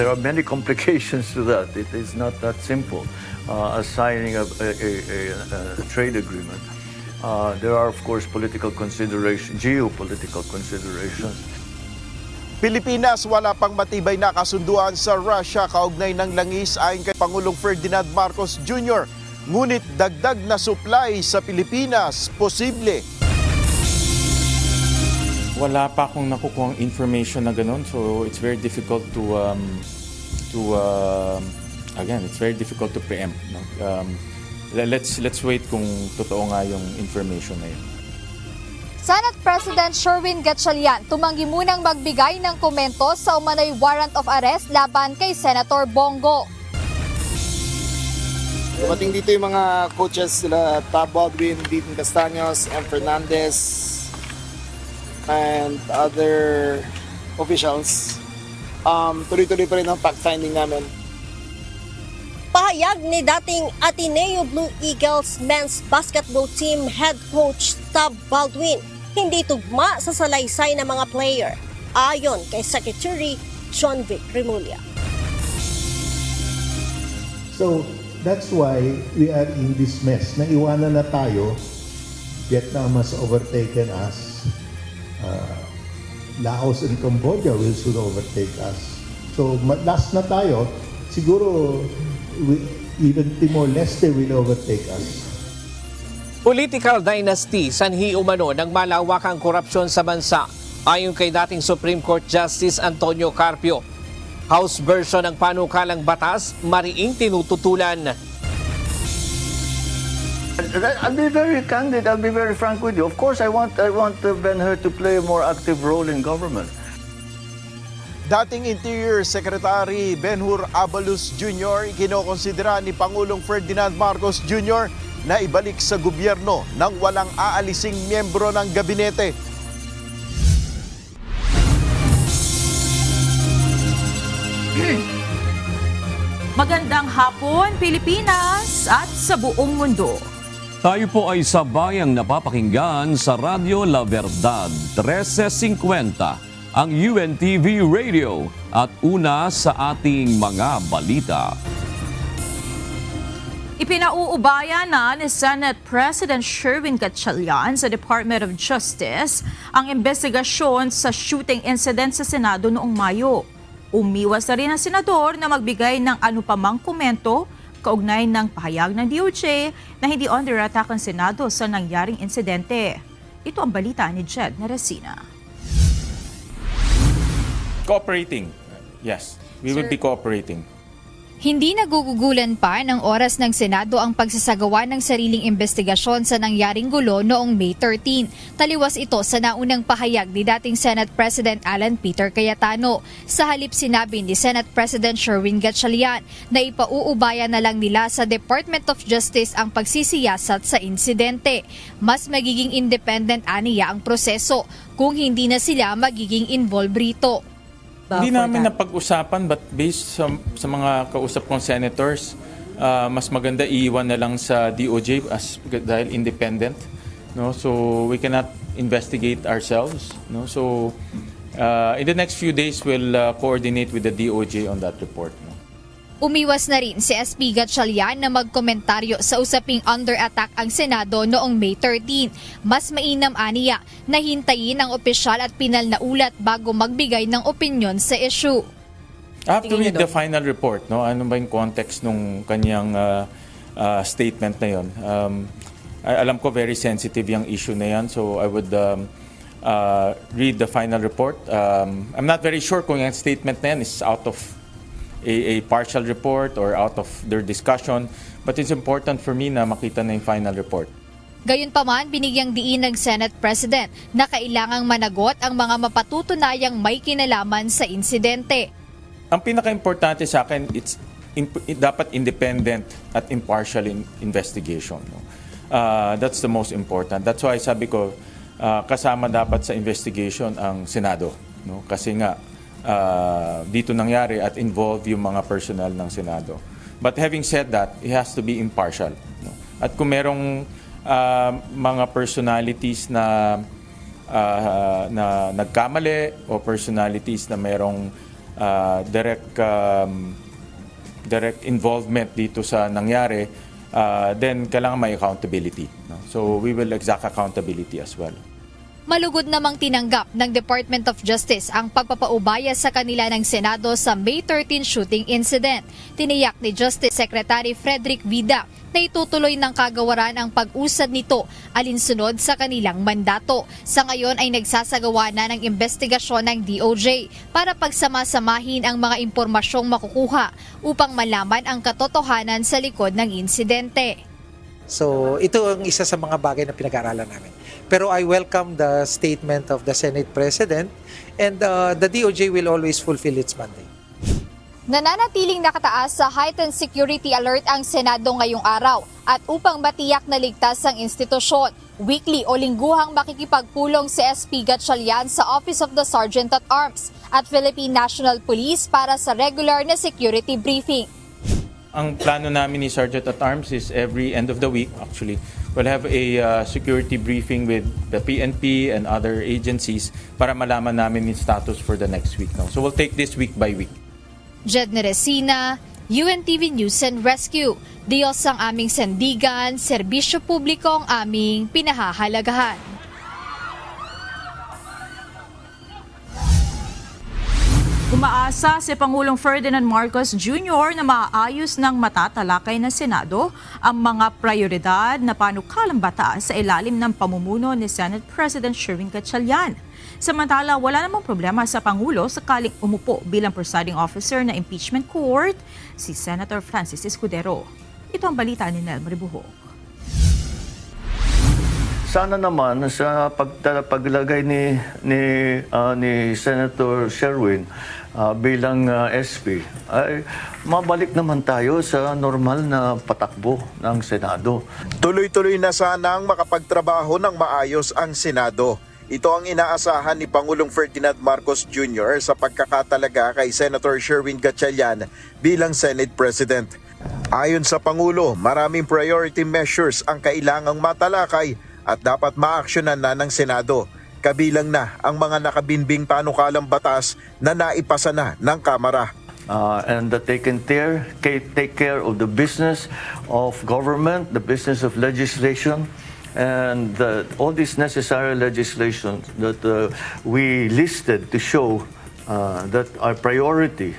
there are many complications to that. It is not that simple as signing a trade agreement. There are, of course, political considerations, geopolitical considerations. Pilipinas wala pang matibay na kasunduan sa Russia kaugnay ng langis ayon kay Pangulong Ferdinand Marcos Jr. Ngunit dagdag na supply sa Pilipinas posible. Wala pa akong nakukuhang information na ganun, so it's very difficult again, it's very difficult to preempt. No? Let's wait kung totoo nga yung information na yun. Senate President Sherwin Gatchalian tumanggi munang magbigay ng komento sa umano'y warrant of arrest laban kay Senator Bongo. Dumating dito yung mga coaches sila Tab Baldwin, Dean Castaños, M. Fernandez, and other officials. Tuloy-tuloy pa rin ang fact-finding namin. Pahayag ni dating Ateneo Blue Eagles men's basketball team head coach Tab Baldwin, hindi tugma sa salaysay ng mga player, ayon kay Secretary John Vic Remulla. So that's why we are in this mess. Naiwanan na tayo. Vietnam has overtaken us. Laos and Cambodia will soon overtake us. So last na tayo. Siguro even Timor-Leste will overtake us. Political dynasty sanhi umano ng malawakang korupsyon sa bansa ayon kay dating Supreme Court Justice Antonio Carpio. House version ng panukalang batas mariing tinututulan. I'll be very candid. I'll be very frank with you. Of course, I want Ben-Hur to play a more active role in government. Dating Interior Secretary Ben-Hur Abalus Jr. kinokonsidera ni Pangulong Ferdinand Marcos Jr. na ibalik sa gobyerno nang walang aalising miyembro ng gabinete. Magandang hapon, Pilipinas at sa buong mundo. Tayo po ay sabayang napapakinggan sa Radyo La Verdad 1350, ang UNTV Radio at una sa ating mga balita. Ipinauubaya na ni Senate President Sherwin Gatchalian sa Department of Justice ang investigasyon sa shooting incident sa Senado noong Mayo. Umiwas na rin ang senador na magbigay ng anupamang komento kaugnay ng pahayag ng DOJ na hindi under attack ang Senado sa nangyaring insidente. Ito ang balita ni Jed Neresina. Cooperating. Yes, we will be cooperating. Hindi nagugugulan pa ng oras ng Senado ang pagsasagawa ng sariling investigasyon sa nangyaring gulo noong May 13. Taliwas ito sa naunang pahayag ni dating Senate President Alan Peter Cayetano. Sa halip sinabi ni Senate President Sherwin Gatchalian na ipauubaya na lang nila sa Department of Justice ang pagsisiyasat sa insidente. Mas magiging independent aniya ang proseso kung hindi na sila magiging involved rito. Hindi namin napag-usapan, but based sa mga kausap kong senators, mas maganda iiwan na lang sa DOJ dahil independent. No? So we cannot investigate ourselves. No? So in the next few days, we'll coordinate with the DOJ on that report. No? Umiwas na rin si SP Gatchalian na magkomentaryo sa usaping under attack ang Senado noong May 13. Mas mainam aniya na hintayin ang opisyal at pinal na ulat bago magbigay ng opinyon sa issue. I have to read the final report. No? Ano ba yung context nung kanyang statement na yun? Alam ko very sensitive yung issue na yan, so I would read the final report. I'm not very sure kung yung statement na yan is out of a partial report or out of their discussion, but it's important for me na makita na yung final report. Gayunpaman, binigyang diin ng Senate President na kailangang managot ang mga mapatutunayang may kinalaman sa insidente. Ang pinaka-importante sa akin, dapat independent at impartial investigation. No? That's the most important. That's why sabi ko, kasama dapat sa investigation ang Senado. No? Kasi nga, dito nangyari at involve yung mga personnel ng Senado. But having said that, it has to be impartial. No? At kung merong mga personalities na nagkamali o personalities na merong direct involvement dito sa nangyari, then kailangan may accountability. No? So we will exact accountability as well. Malugod namang tinanggap ng Department of Justice ang pagpapaubaya sa kanila ng Senado sa May 13 shooting incident. Tiniyak ni Justice Secretary Frederick Vida na itutuloy ng kagawaran ang pag-usad nito alinsunod sa kanilang mandato. Sa ngayon ay nagsasagawa na ng investigasyon ng DOJ para pagsamasamahin ang mga impormasyong makukuha upang malaman ang katotohanan sa likod ng insidente. So ito ang isa sa mga bagay na pinag-aaralan namin. Pero I welcome the statement of the Senate President and the DOJ will always fulfill its mandate. Nananatiling nakataas sa heightened security alert ang Senado ngayong araw at upang matiyak na ligtas ang institusyon, weekly o lingguhang makikipagpulong si SP Gatchalian sa Office of the Sergeant at Arms at Philippine National Police para sa regular na security briefing. Ang plano namin ni Sergeant at Arms is every end of the week, actually, we'll have a security briefing with the PNP and other agencies para malaman namin yung status for the next week. No? So we'll take this week by week. Jed Neresina, UNTV News and Rescue. Diyos ang aming sandigan, serbisyo publiko ang aming pinahahalagahan. Umaasa si Pangulong Ferdinand Marcos Jr. na maayos ng matatalakay ng Senado ang mga prioridad na panukalang batas sa ilalim ng pamumuno ni Senate President Sherwin Gatchalian. Samantala, wala namang problema sa Pangulo sakaling umupo bilang presiding officer ng impeachment court si Senator Francis Escudero. Ito ang balita ni Nel Maribuhok. Sana naman sa paglagay ni Senator Sherwin bilang SP ay mabalik naman tayo sa normal na patakbo ng Senado. Tuloy-tuloy na sanang makapagtrabaho ng maayos ang Senado. Ito ang inaasahan ni Pangulong Ferdinand Marcos Jr. sa pagkakatalaga kay Senator Sherwin Gatchalian bilang Senate President. Ayon sa Pangulo, maraming priority measures ang kailangang matalakay at dapat maaksyonan na ng Senado. Kabilang na ang mga nakabinbing panukalang batas na naipasa na ng Kamara. And that they can take care of the business of government, the business of legislation, and all these necessary legislation that we listed to show that our priority.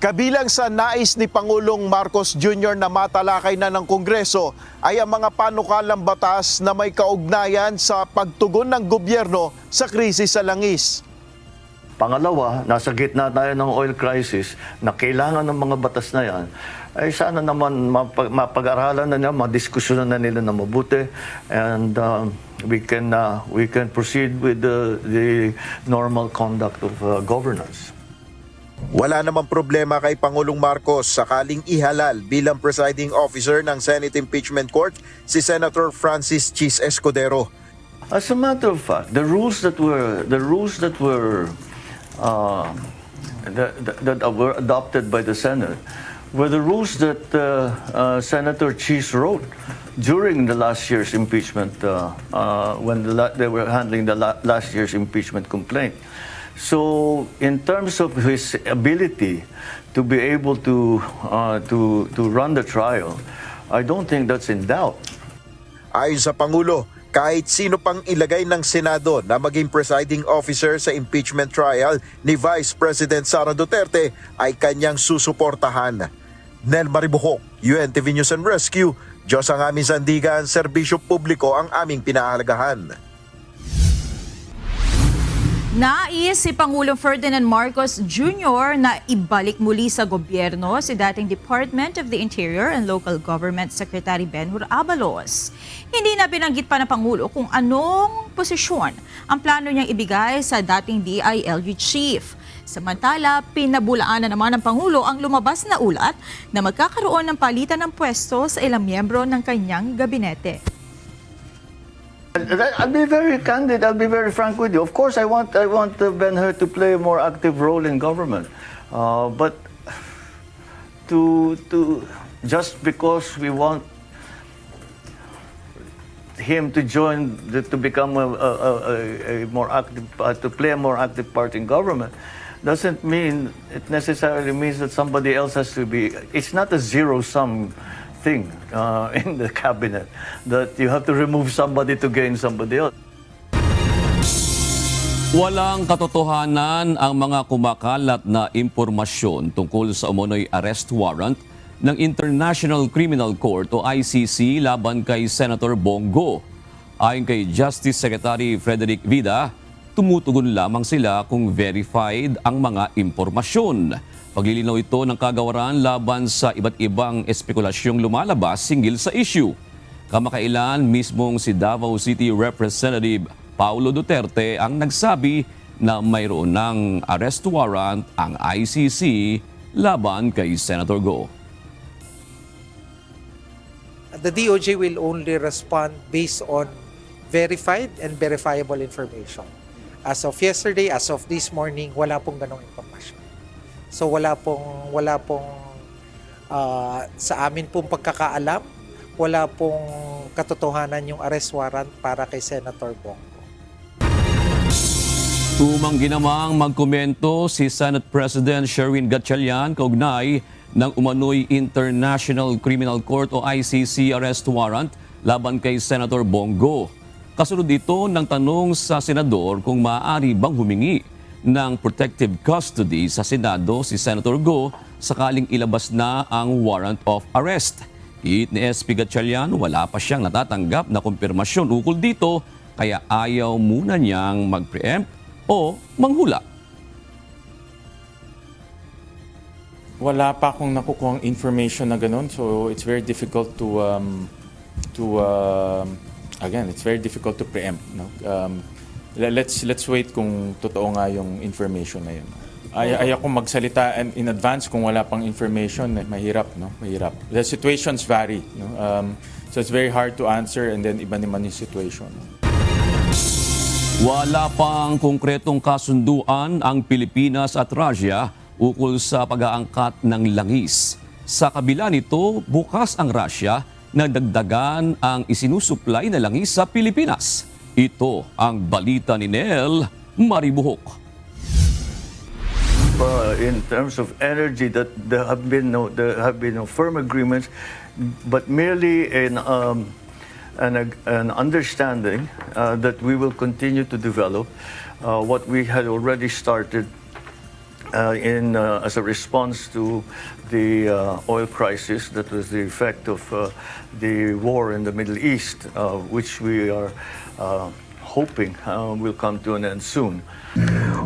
Kabilang sa nais ni Pangulong Marcos Jr. na matalakay na ng Kongreso ay ang mga panukalang batas na may kaugnayan sa pagtugon ng gobyerno sa krisis sa langis. Pangalawa, nasa gitna tayo ng oil crisis na kailangan ng mga batas na yan, ay sana naman mapag-aralan na nila, madiskusyonan na nila na mabuti, and we can proceed with the normal conduct of governance. Wala namang problema kay Pangulong Marcos sakaling ihalal bilang presiding officer ng Senate Impeachment Court si Senator Francis Chis Escudero. As a matter of fact, the rules that were adopted by the Senate were the rules that Senator Chis wrote during the last year's impeachment, when they were handling the last year's impeachment complaint. So, in terms of his ability to be able to run the trial, I don't think that's in doubt. Ayon sa Pangulo, kahit sino pang ilagay ng Senado na maging presiding officer sa impeachment trial ni Vice President Sara Duterte ay kanyang susuportahan. Nel Maribuhok, UNTV News and Rescue. Diyos ang aming sandigan, serbisyo publiko ang aming pinahalagahan. Nais si Pangulong Ferdinand Marcos Jr. na ibalik muli sa gobyerno si dating Department of the Interior and Local Government Secretary Benhur Abalos. Hindi na binanggit pa ng Pangulo kung anong posisyon ang plano niyang ibigay sa dating DILG Chief. Samantala, pinabulaan na naman ng Pangulo ang lumabas na ulat na magkakaroon ng palitan ng pwesto sa ilang miyembro ng kanyang gabinete. I'll be very candid. I'll be very frank with you. Of course, I want Ben-Hur to play a more active role in government, but to just because we want him to join, to become a more active, to play a more active part in government, doesn't mean it necessarily means that somebody else has to be. It's not a zero-sum thing in the cabinet that you have to remove somebody to gain somebody else. Walang katotohanan ang mga kumakalat na impormasyon tungkol sa umunoy arrest warrant ng International Criminal Court o ICC laban kay Senator Bongo. Ayon kay Justice Secretary Frederick Vida, tumutugon lamang sila kung verified ang mga impormasyon. Paglilinaw ito ng kagawaran laban sa iba't ibang espekulasyong lumalabas hinggil sa issue. Kamakailan mismong si Davao City Representative Paulo Duterte ang nagsabi na mayroon ng arrest warrant ang ICC laban kay Senator Go. The DOJ will only respond based on verified and verifiable information. As of yesterday, as of this morning, wala pong ganong impormasyon. So wala pong sa amin pong pagkakaalam, wala pong katotohanan yung arrest warrant para kay Senator Bongo. Tumanggi namang magkomento si Senate President Sherwin Gatchalian kaugnay ng umano'y International Criminal Court o ICC arrest warrant laban kay Senator Bongo. Kasunod ito ng tanong sa senador kung maaari bang humingi ng protective custody sa Senado si Senator Go sakaling ilabas na ang warrant of arrest. Hit ni SP Gatchalian, wala pa siyang natatanggap na kumpirmasyon ukol dito kaya ayaw muna niyang mag-preempt o manghula. Wala pa akong nakukuhang information na ganun, so it's very difficult again, it's very difficult to preempt. No? Let's wait kung totoo nga yung information na yun. Ayaw akong magsalita in advance kung wala pang information. Mahirap, no? Mahirap. The situations vary. No? So it's very hard to answer and then iba naman yung situation. No? Wala pang konkretong kasunduan ang Pilipinas at Russia ukol sa pag-aangkat ng langis. Sa kabila nito, bukas ang Russia na dagdagan ang isinusupply na langis sa Pilipinas. Ito ang balita ni Nel Maribuhok. In terms of energy, that there have been no firm agreements, but merely an understanding that we will continue to develop what we had already started as a response to the oil crisis that was the effect of the war in the Middle East, which we are hoping will come to an end soon.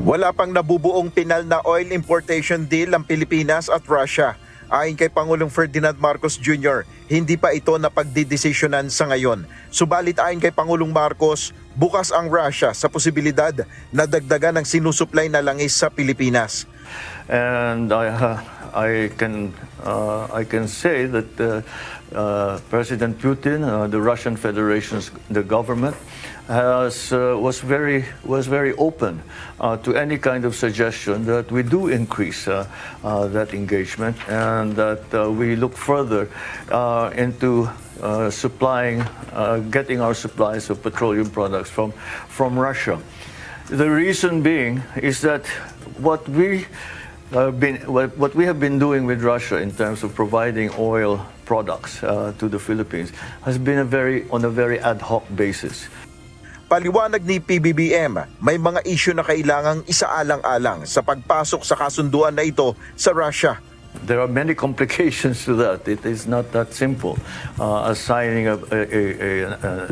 Wala pang nabubuong pinal na oil importation deal ang Pilipinas at Russia. Ayon kay Pangulong Ferdinand Marcos Jr., hindi pa ito napagdidesisyonan sa ngayon. Subalit ayon kay Pangulong Marcos, bukas ang Russia sa posibilidad na dagdagan ng sinusupply na langis sa Pilipinas. And I can say that President Putin, the Russian Federation's the government, was very open to any kind of suggestion that we do increase that engagement and that we look further into getting our supplies of petroleum products from Russia. The reason being is that what we have been doing with Russia in terms of providing oil products to the Philippines has been on a very ad hoc basis. Paliwanag ni PBBM, may mga isyu na kailangang isaalang-alang sa pagpasok sa kasunduan na ito sa Russia. There are many complications to that. It is not that simple as signing a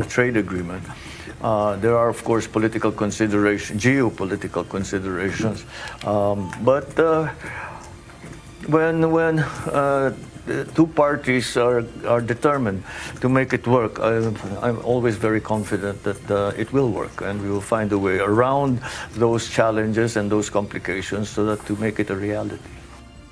trade agreement. There are, of course, political considerations, geopolitical considerations. But when two parties are determined to make it work, I'm always very confident that it will work and we will find a way around those challenges and those complications so that to make it a reality.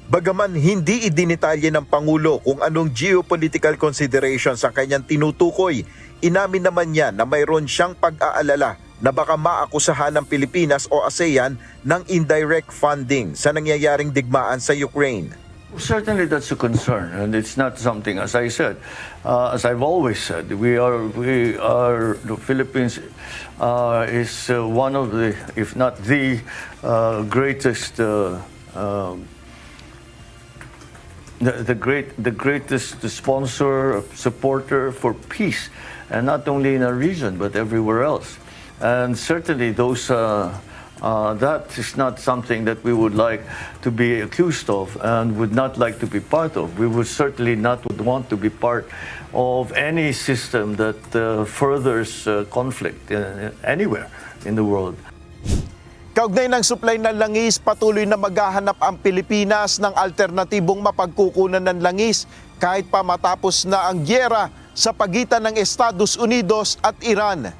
Bagaman hindi idinitalye ng Pangulo kung anong geopolitical considerations ang kanyang tinutukoy, inamin naman niya na mayroon siyang pag-aalala na baka maakusahan ng Pilipinas o ASEAN ng indirect funding sa nangyayaring digmaan sa Ukraine. Certainly, that's a concern, and it's not something, as I said, as I've always said, the Philippines is one of the, if not the greatest, the greatest sponsor, supporter for peace, and not only in our region but everywhere else. And certainly, that is not something that we would like to be accused of and would not like to be part of. We would certainly not want to be part of any system that furthers conflict anywhere in the world. Kaugnay ng supply ng langis, patuloy na maghahanap ang Pilipinas ng alternatibong mapagkukunan ng langis kahit pa matapos na ang gyera sa pagitan ng Estados Unidos at Iran.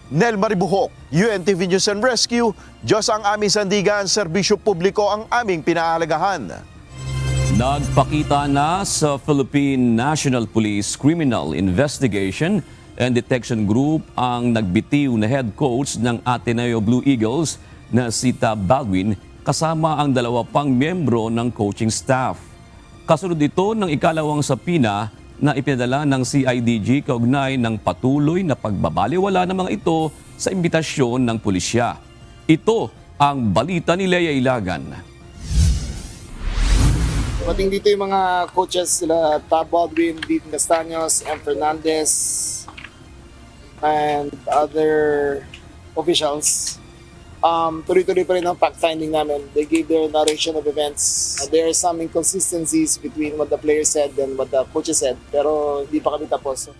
Nel Maribuhok, UNTV News and Rescue, Diyos ang aming sandigan, serbisyo publiko ang aming pinahalagahan. Nagpakita na sa Philippine National Police Criminal Investigation and Detection Group ang nagbitiw na head coach ng Ateneo Blue Eagles na si Tab Baldwin kasama ang 2 pang miyembro ng coaching staff. Kasunod ito ng ikalawang sapina na ipinadala ng CIDG kaugnay ng patuloy na pagbabaliwala ng mga ito sa imbitasyon ng pulisya. Ito ang balita ni Lea Ilagan. Pating dito yung mga coaches sila Tab Baldwin, Dean Castaños, M. Fernandez, and other officials. Tuloy-tuloy pa rin ang fact-finding namin. They gave their narration of events. There are some inconsistencies between what the players said and what the coaches said, pero hindi pa kami tapos.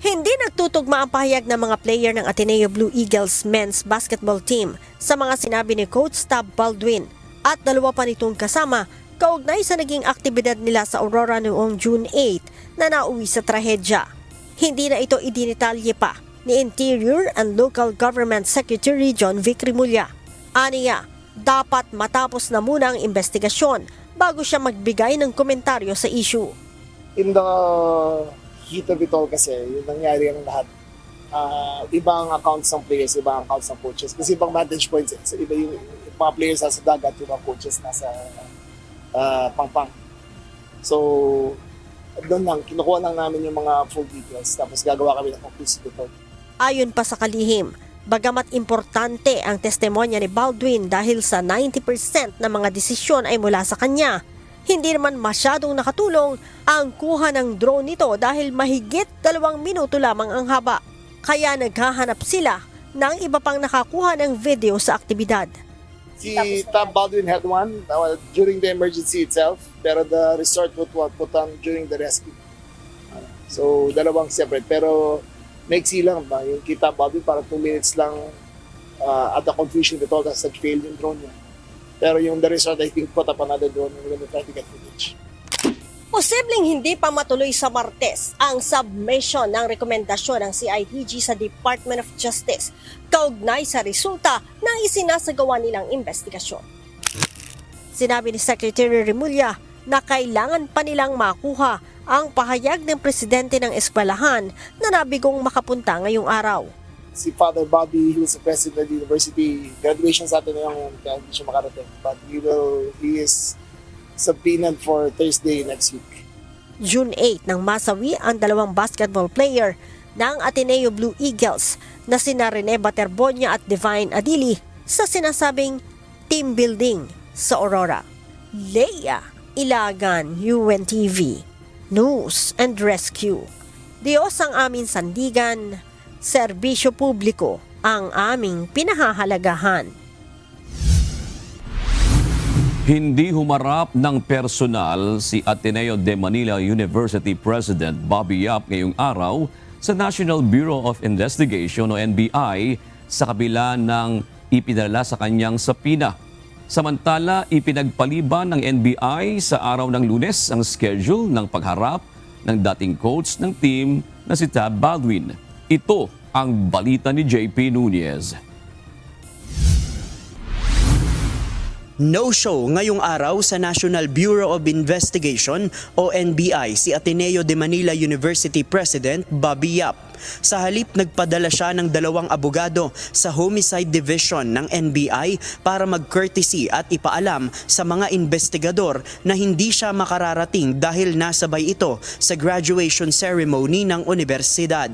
Hindi nagtutugma ang pahayag ng mga player ng Ateneo Blue Eagles men's basketball team sa mga sinabi ni Coach Tab Baldwin at 2 pa nitong kasama kaugnay sa naging aktibidad nila sa Aurora noong June 8 na nauwi sa trahedya. Hindi na ito idinitalye pa ni Interior and Local Government Secretary John Vic Rimulya. Aniya, dapat matapos na muna ang investigasyon bago siya magbigay ng komentaryo sa issue. In the heat of it all kasi, yung nangyari ang lahat. Ibang accounts ng players, ibang accounts ng coaches. Kasi ibang vantage points. So, iba yung mga players nasa dagat, yung mga coaches nasa pangpang. So, doon lang, kinukuha lang namin yung mga full details. Tapos gagawa kami ng conclusive report. Ayon pa sa kalihim, bagamat importante ang testimonya ni Baldwin dahil sa 90% ng mga desisyon ay mula sa kanya, hindi naman masyadong nakatulong ang kuha ng drone nito dahil mahigit 2 minuto lamang ang haba. Kaya naghahanap sila ng iba pang nakakuha ng video sa aktibidad. Si Tab Baldwin had one during the emergency itself, pero the resort put on during the rescue. So, 2 separate. Pero maiksi lang ba? Yung kita Baldwin, para 2 minutes lang at the confusion that all that such failed yung drone niya. Pero yung the resort, I think, put up another drone and we're gonna try to get footage. Posibleng hindi pa matuloy sa Martes ang submission ng rekomendasyon ng CIDG sa Department of Justice kaugnay sa resulta ng isinasagawa nilang investigasyon. Sinabi ni Secretary Rimulya na kailangan pa nilang makuha ang pahayag ng presidente ng eskwelahan na nabigong makapunta ngayong araw. Si Father Bobby, who is the president of the university, graduation sa atin na yung kaya hindi siya makarating. But he is subpoenaed for Thursday next week. June 8 nang masawi ang 2 basketball player ng Ateneo Blue Eagles na sina Rene Baterbonia at Divine Adili sa sinasabing team building sa Aurora. Lea Ilagan, UNTV News and Rescue. Diyos ang aming sandigan, serbisyo publiko ang aming pinahahalagahan. Hindi humarap ng personal si Ateneo de Manila University President Bobby Yap ngayong araw sa National Bureau of Investigation o NBI sa kabila ng ipinadala sa kanyang sapina. Samantala, ipinagpaliban ng NBI sa araw ng Lunes ang schedule ng pagharap ng dating coach ng team na si Tab Baldwin. Ito ang balita ni JP Nunez. No-show ngayong araw sa National Bureau of Investigation o NBI si Ateneo de Manila University President Bobby Yap. Sa halip, nagpadala siya ng 2 abogado sa Homicide Division ng NBI para mag-courtesy at ipaalam sa mga investigador na hindi siya makararating dahil nasabay ito sa graduation ceremony ng universidad.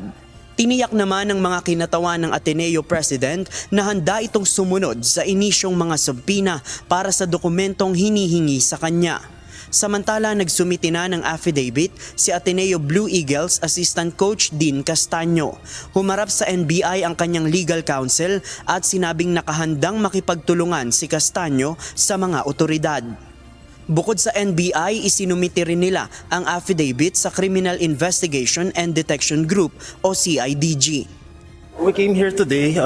Tiniyak naman ng mga kinatawan ng Ateneo President na handa itong sumunod sa inisyong mga subpina para sa dokumentong hinihingi sa kanya. Samantala, nagsumiti na ng affidavit si Ateneo Blue Eagles Assistant Coach Dean Castaño. Humarap sa NBI ang kanyang legal counsel at sinabing nakahandang makipagtulungan si Castaño sa mga otoridad. Bukod sa NBI, isinumiti rin nila ang affidavit sa Criminal Investigation and Detection Group o CIDG. We came here today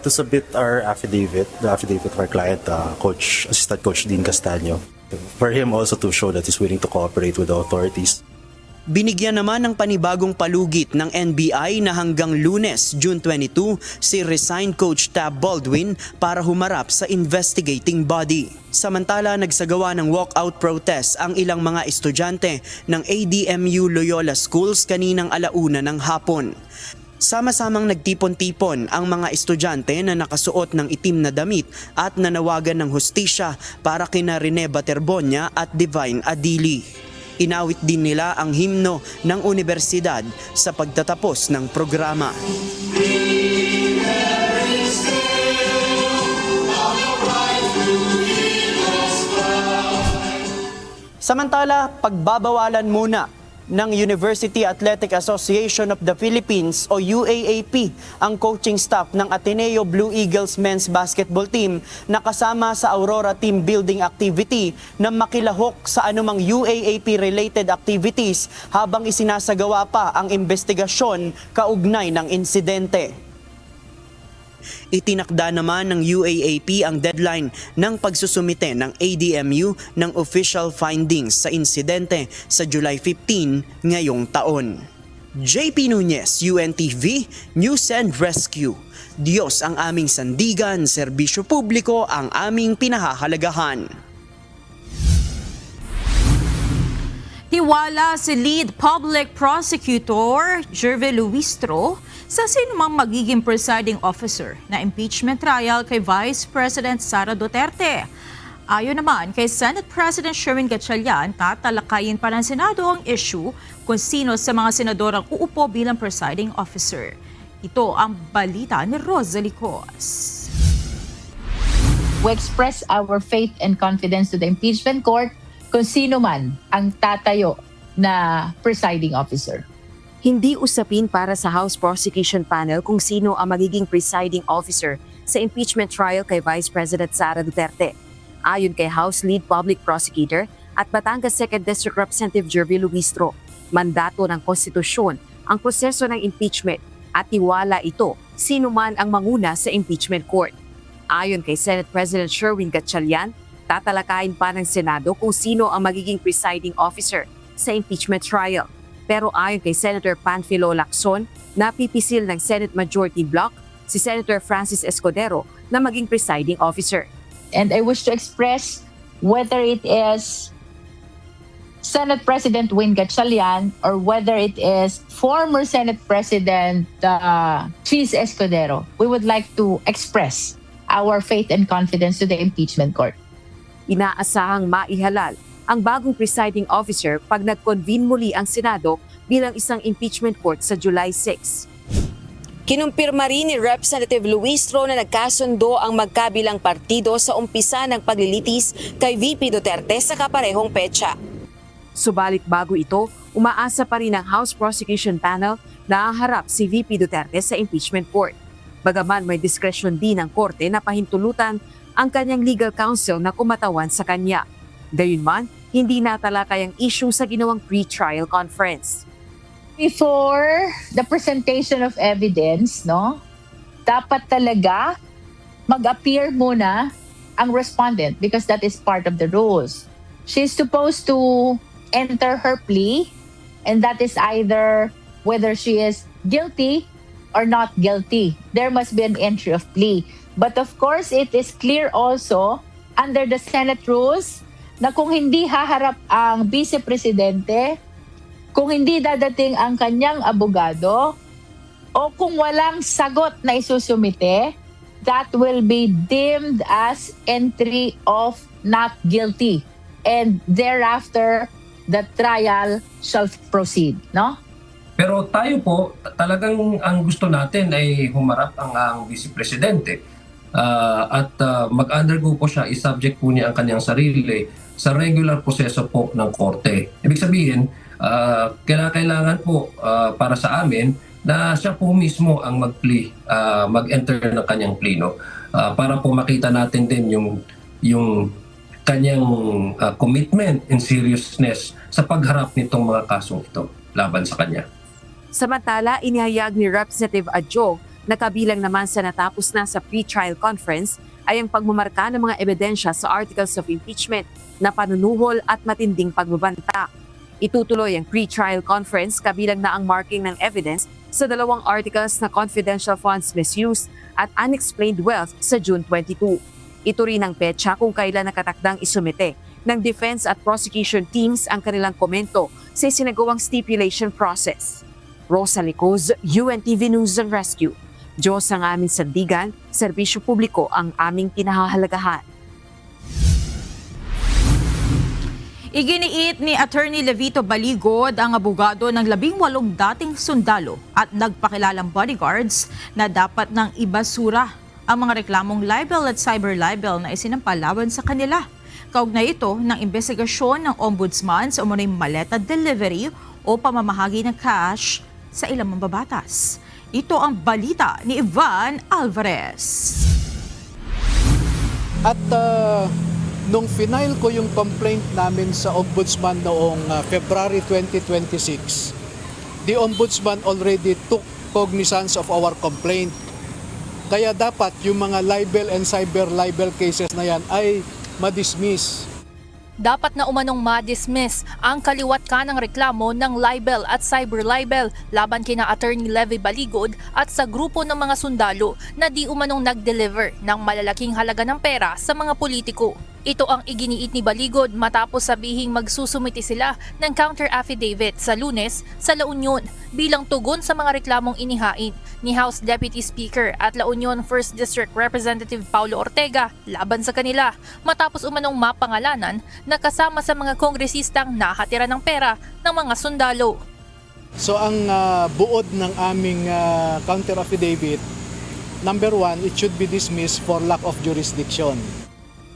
to submit our affidavit, the affidavit of our client, Assistant Coach Dean Castaño, for him also to show that he's willing to cooperate with the authorities. Binigyan naman ng panibagong palugit ng NBI na hanggang Lunes, June 22, si resigned Coach Tab Baldwin para humarap sa investigating body. Samantala, nagsagawa ng walkout protest ang ilang mga estudyante ng ADMU Loyola Schools kaninang 1:00 ng hapon. Sama-samang nagtipon-tipon ang mga estudyante na nakasuot ng itim na damit at nanawagan ng hustisya para kina Rene Baterbonia at Divine Adili. Inawit din nila ang himno ng universidad sa pagtatapos ng programa. Samantala, pagbabawalan muna ng University Athletic Association of the Philippines o UAAP ang coaching staff ng Ateneo Blue Eagles men's basketball team na kasama sa Aurora team building activity na makilahok sa anumang UAAP-related activities habang isinasagawa pa ang investigasyon kaugnay ng insidente. Itinakda naman ng UAAP ang deadline ng pagsusumite ng ADMU ng official findings sa insidente sa July 15 ngayong taon. JP Nunez, UNTV, News and Rescue. Diyos ang aming sandigan, serbisyo publiko ang aming pinahahalagahan. Hiwala si Lead Public Prosecutor Jervy Luistro sa sinumang magiging presiding officer na impeachment trial kay Vice President Sara Duterte. Ayon naman kay Senate President Sherwin Gatchalian, tatalakayin pa ng Senado ang issue kung sino sa mga senador ang uupo bilang presiding officer. Ito ang balita ni Rosalie Cos. We express our faith and confidence to the impeachment court kung sino man ang tatayo na presiding officer. Hindi usapin para sa House Prosecution Panel kung sino ang magiging presiding officer sa impeachment trial kay Vice President Sara Duterte. Ayon kay House Lead Public Prosecutor at Batangas 2nd District Representative Jervy Luistro, mandato ng konstitusyon ang proseso ng impeachment at tiwala ito sino man ang manguna sa impeachment court. Ayon kay Senate President Sherwin Gatchalian, tatalakayin pa ng Senado kung sino ang magiging presiding officer sa impeachment trial. Pero ayon kay Senator Panfilo Lacson, napipisil ng Senate Majority Bloc si Senator Francis Escudero na maging presiding officer. And I wish to express whether it is Senate President Win Gatchalian or whether it is former Senate President Chis Escudero, we would like to express our faith and confidence to the impeachment court. Inaasahang maihalal ang bagong presiding officer pag nag-convene muli ang Senado bilang isang impeachment court sa July 6. Kinumpirma rin ni Representative Luistro na nagkasundo ang magkabilang partido sa umpisa ng paglilitis kay VP Duterte sa kaparehong petsa. Subalit bago ito, umaasa pa rin ang House Prosecution Panel na haharap si VP Duterte sa impeachment court. Bagaman may diskresyon din ng korte na pahintulutan ang kanyang legal counsel na kumatawan sa kanya. Gayunman, hindi natalakay ang issue sa ginawang pre-trial conference. Before the presentation of evidence, dapat talaga mag-appear muna ang respondent because that is part of the rules. She's supposed to enter her plea and that is either whether she is guilty or not guilty. There must be an entry of plea. But of course, it is clear also under the Senate rules na kung hindi haharap ang Vice Presidente, kung hindi dadating ang kanyang abogado, o kung walang sagot na isusumite, that will be deemed as entry of not guilty. And thereafter, the trial shall proceed, no? Pero tayo po, talagang ang gusto natin ay humarap ang Vice Presidente at mag-undergo po siya, i-subject po niya ang kanyang sarili sa regular proseso po ng korte. Ibig sabihin, kailangan po para sa amin na siya po mismo ang mag-enter ng kanyang plea, para po makita natin din yung kanyang commitment and seriousness sa pagharap nitong mga kasong ito laban sa kanya. Samantala, inihayag ni Representative Adjo na kabilang naman sa natapos na sa pre-trial conference ay ang pagmamarka ng mga ebidensya sa articles of impeachment na panunuhol at matinding pagbabanta. Itutuloy ang pre-trial conference kabilang na ang marking ng evidence sa 2 articles na confidential funds misuse at unexplained wealth sa June 22. Ito rin ang petsa kung kailan nakatakdang isumite ng defense at prosecution teams ang kanilang komento sa isinagawang stipulation process. Rosa Licoz, UNTV News and Rescue. Diyos ang aming sandigan, serbisyo publiko ang aming pinahahalagahan. Iginiit ni Attorney Levito Baligod ang abogado ng 18 dating sundalo at nagpakilalang bodyguards na dapat nang ibasura ang mga reklamong libel at cyber libel na isinampalawan sa kanila. Kaugnay ito ng investigasyon ng Ombudsman sa umunay maleta delivery o pamamahagi ng cash sa ilang mambabatas. Ito ang balita ni Ivan Alvarez. At nung final ko yung complaint namin sa Ombudsman noong February 2026, the Ombudsman already took cognizance of our complaint. Kaya dapat yung mga libel and cyber libel cases na yan ay ma-dismiss. Dapat na umanong ma-dismiss ang kaliwat kanang reklamo ng libel at cyber libel laban kina Attorney Levy Baligod at sa grupo ng mga sundalo na di umanong nag-deliver ng malalaking halaga ng pera sa mga politiko. Ito ang iginiit ni Baligod matapos sabihing magsusumiti sila ng counter affidavit sa Lunes sa La Union bilang tugon sa mga reklamong inihain ni House Deputy Speaker at La Union 1st District Representative Paulo Ortega laban sa kanila matapos umanong mapangalanan na kasama sa mga kongresistang nakatira ng pera ng mga sundalo. So ang buod ng aming counter affidavit, number 1, it should be dismissed for lack of jurisdiction.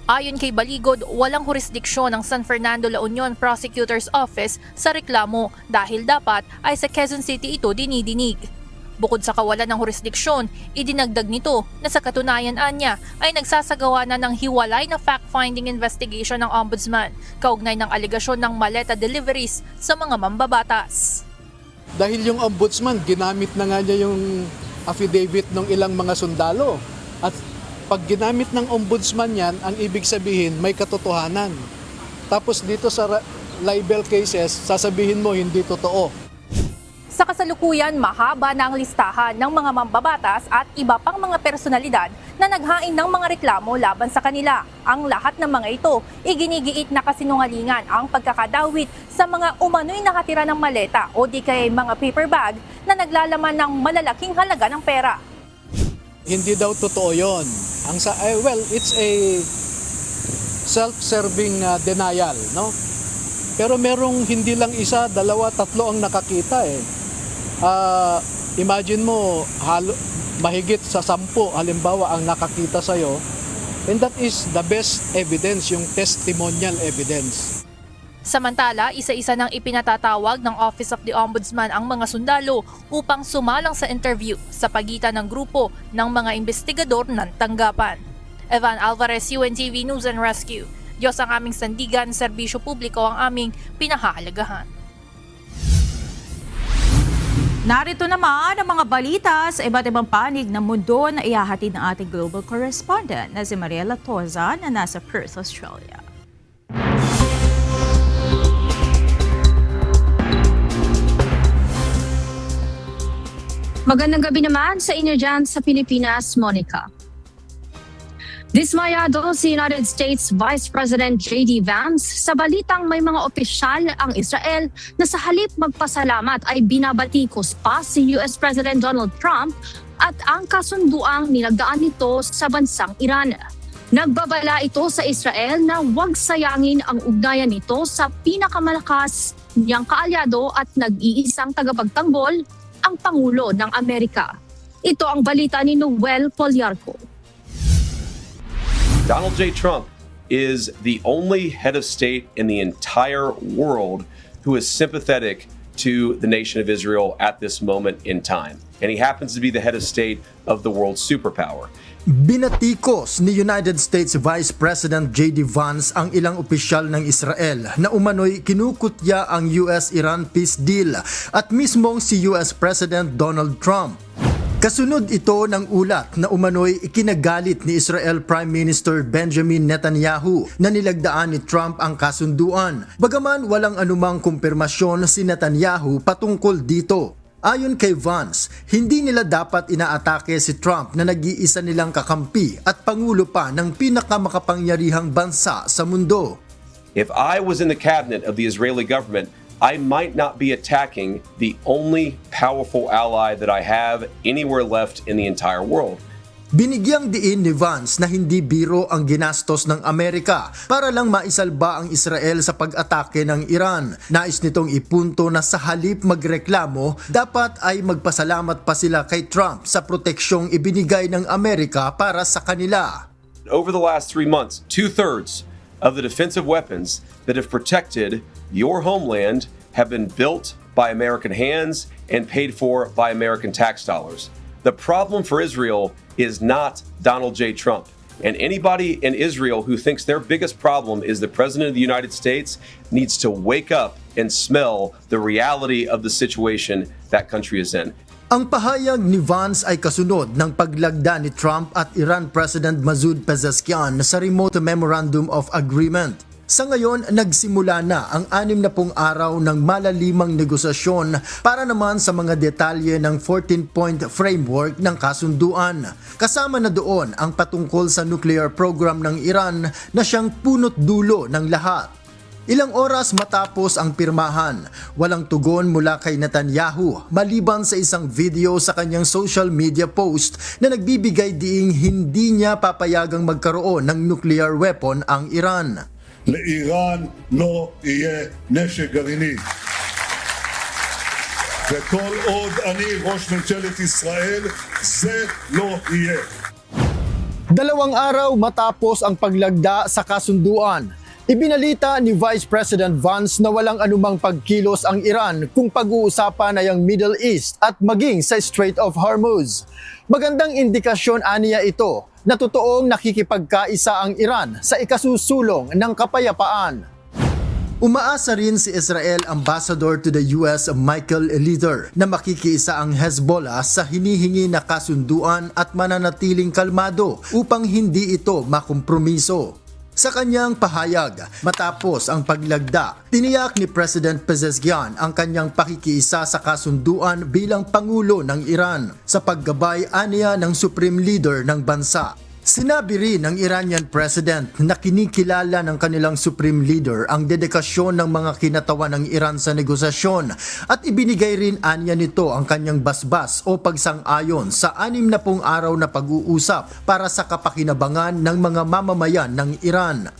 Ayon kay Baligod, walang jurisdiksyon ng San Fernando La Union Prosecutor's Office sa reklamo dahil dapat ay sa Quezon City ito dinidinig. Bukod sa kawalan ng jurisdiksyon, idinagdag nito na sa katunayan anya ay nagsasagawa na ng hiwalay na fact-finding investigation ng Ombudsman kaugnay ng aligasyon ng maleta deliveries sa mga mambabatas. Dahil yung Ombudsman, ginamit na nga niya yung affidavit ng ilang mga sundalo. At pag ginamit ng Ombudsman yan, ang ibig sabihin may katotohanan. Tapos dito sa libel cases, sasabihin mo hindi totoo. Sa kasalukuyan, mahaba na ang listahan ng mga mambabatas at iba pang mga personalidad na naghain ng mga reklamo laban sa kanila. Ang lahat ng mga ito, iginigiit na kasinungalingan ang pagkakadawit sa mga umano'y nakatira ng maleta o di kaya mga paper bag na naglalaman ng malalaking halaga ng pera. Hindi daw totoo yon. It's a self-serving denial, no? Pero merong hindi lang isa, 2, 3 ang nakakita eh. Imagine mo, mahigit sa 10 halimbawa ang nakakita sa'yo, and that is the best evidence, yung testimonial evidence. Samantala, isa-isa nang ipinatatawag ng Office of the Ombudsman ang mga sundalo upang sumalang sa interview sa pagitan ng grupo ng mga investigador ng tanggapan. Evan Alvarez, UNTV News and Rescue. Diyos ang aming sandigan, serbisyo publiko ang aming pinahahalagahan. Narito naman ang mga balita sa iba't ibang panig ng mundo na ihahatid ng ating global correspondent na si Mariela Toza na nasa Perth, Australia. Magandang gabi naman sa inyo dyan sa Pilipinas, Monica. Dismayado si United States Vice President J.D. Vance sa balitang may mga opisyal ang Israel na sa halip magpasalamat ay binabatikos pa si US President Donald Trump at ang kasunduang nilagdaan nito sa bansang Iran. Nagbabala ito sa Israel na huwag sayangin ang ugnayan nito sa pinakamalakas niyang kaalyado at nag-iisang tagapagtanggol, ang Pangulo ng Amerika. Ito ang balita ni Noel Poliarco. Donald J. Trump is the only head of state in the entire world who is sympathetic to the nation of Israel at this moment in time. And he happens to be the head of state of the world superpower. Binatikos ni United States Vice President J.D. Vance ang ilang opisyal ng Israel na umano'y kinukutya ang US-Iran peace deal at mismong si US President Donald Trump. Kasunod ito ng ulat na umano'y ikinagalit ni Israel Prime Minister Benjamin Netanyahu na nilagdaan ni Trump ang kasunduan. Bagaman walang anumang kumpirmasyon si Netanyahu patungkol dito. Ayon kay Vance, hindi nila dapat inaatake si Trump na nag-iisa nilang kakampi at pangulo pa ng pinakamakapangyarihang bansa sa mundo. If I was in the cabinet of the Israeli government, I might not be attacking the only powerful ally that I have anywhere left in the entire world. Binigyang diin ni Vance na hindi biro ang ginastos ng Amerika para lang maisalba ang Israel sa pag-atake ng Iran. Nais nitong ipunto na sa halip magreklamo, dapat ay magpasalamat pa sila kay Trump sa proteksyong ibinigay ng Amerika para sa kanila. Over the last 3 months, 2/3 of the defensive weapons that have protected your homeland have been built by American hands and paid for by American tax dollars. The problem for Israel is not Donald J. Trump. And anybody in Israel who thinks their biggest problem is the President of the United States needs to wake up and smell the reality of the situation that country is in. Ang pahayag ni Vance ay kasunod ng paglagda ni Trump at Iran President Masoud Pezeshkian sa Remote Memorandum of Agreement. Sa ngayon, nagsimula na ang 60 araw ng malalimang negosasyon para naman sa mga detalye ng 14-point framework ng kasunduan. Kasama na doon ang patungkol sa nuclear program ng Iran na siyang punot dulo ng lahat. Ilang oras matapos ang pirmahan, walang tugon mula kay Netanyahu maliban sa isang video sa kanyang social media post na nagbibigay diing hindi niya papayagang magkaroon ng nuclear weapon ang Iran. לאיראן לא יהיה נשק גרעיני. וכל עוד אני ראש ממשלת ישראל, זה לא יהיה. 2 araw matapos ang paglagda sa kasunduan, ibinalita ni Vice President Vance na walang anumang pagkilos ang Iran kung pag-uusapan ay ang Middle East at maging sa Strait of Hormuz. Magandang indikasyon aniya ito na totoong nakikipagkaisa ang Iran sa ikasusulong ng kapayapaan. Umaasa rin si Israel Ambassador to the US Michael Leader na makikiisa ang Hezbollah sa hinihingi na kasunduan at mananatiling kalmado upang hindi ito makompromiso. Sa kanyang pahayag, matapos ang paglagda, tiniyak ni President Pezeshkian ang kanyang pakikiisa sa kasunduan bilang Pangulo ng Iran sa paggabay aniya ng Supreme Leader ng bansa. Sinabi rin ng Iranian President na kinikilala ng kanilang Supreme Leader ang dedikasyon ng mga kinatawan ng Iran sa negosasyon at ibinigay rin anya nito ang kanyang basbas o pagsang-ayon sa 60 araw na pag-uusap para sa kapakinabangan ng mga mamamayan ng Iran.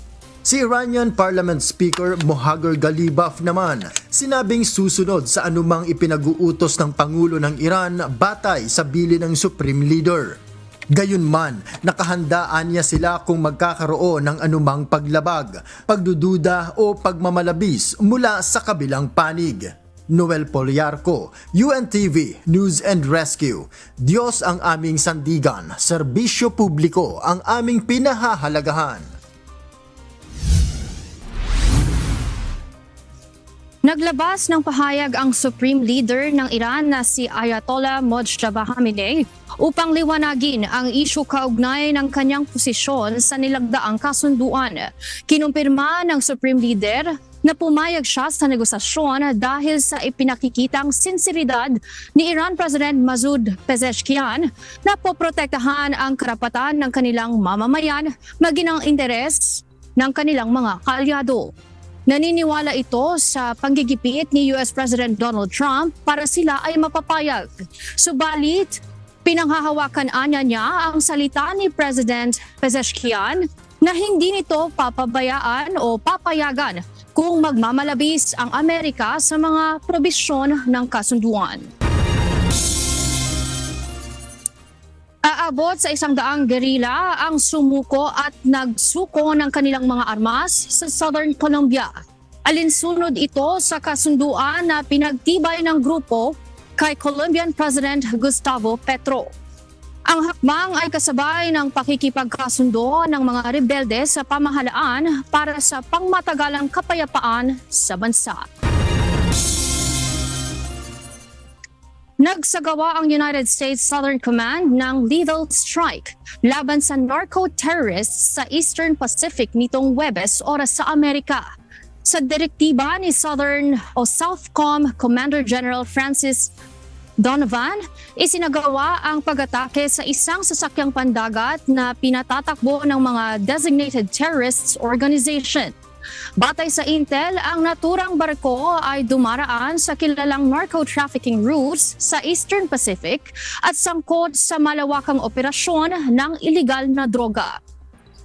Si Iranian Parliament Speaker Mohammad Ghalibaf naman, sinabing susunod sa anumang ipinag-uutos ng Pangulo ng Iran batay sa bilin ng Supreme Leader. Gayunman, nakahandaan niya sila kung magkakaroon ng anumang paglabag, pagdududa o pagmamalabis mula sa kabilang panig. Noel Poliarco, UNTV News and Rescue. Diyos ang aming sandigan, serbisyo publiko ang aming pinahahalagahan. Naglabas ng pahayag ang Supreme Leader ng Iran na si Ayatollah Mojtaba Khamenei upang liwanagin ang isyu kaugnay ng kanyang posisyon sa nilagdaang kasunduan. Kinumpirma ng Supreme Leader na pumayag siya sa negosasyon dahil sa ipinakikitang sinseridad ni Iran President Masoud Pezeshkian na poprotektahan ang karapatan ng kanilang mamamayan maging ang interes ng kanilang mga kaalyado. Naniniwala ito sa panggigipit ni US President Donald Trump para sila ay mapapayag. Subalit, pinanghahawakan niya ang salita ni President Pezeshkian na hindi nito papabayaan o papayagan kung magmamalabis ang Amerika sa mga probisyon ng kasunduan. Aabot sa 100 gerilla ang sumuko at nagsuko ng kanilang mga armas sa Southern Colombia. Alinsunod ito sa kasunduan na pinagtibay ng grupo kay Colombian President Gustavo Petro. Ang hakbang ay kasabay ng pakikipagkasundo ng mga rebelde sa pamahalaan para sa pangmatagalang kapayapaan sa bansa. Nagsagawa ang United States Southern Command ng lethal strike laban sa narco-terrorists sa Eastern Pacific nitong Huwebes oras sa Amerika. Sa direktiba ni Southcom Commander General Francis Donovan, isinagawa ang pag-atake sa isang sasakyang pandagat na pinatatakbo ng mga designated terrorists organization. Batay sa intel, ang naturang barko ay dumaraan sa kilalang narco-trafficking routes sa Eastern Pacific at sangkot sa malawakang operasyon ng iligal na droga.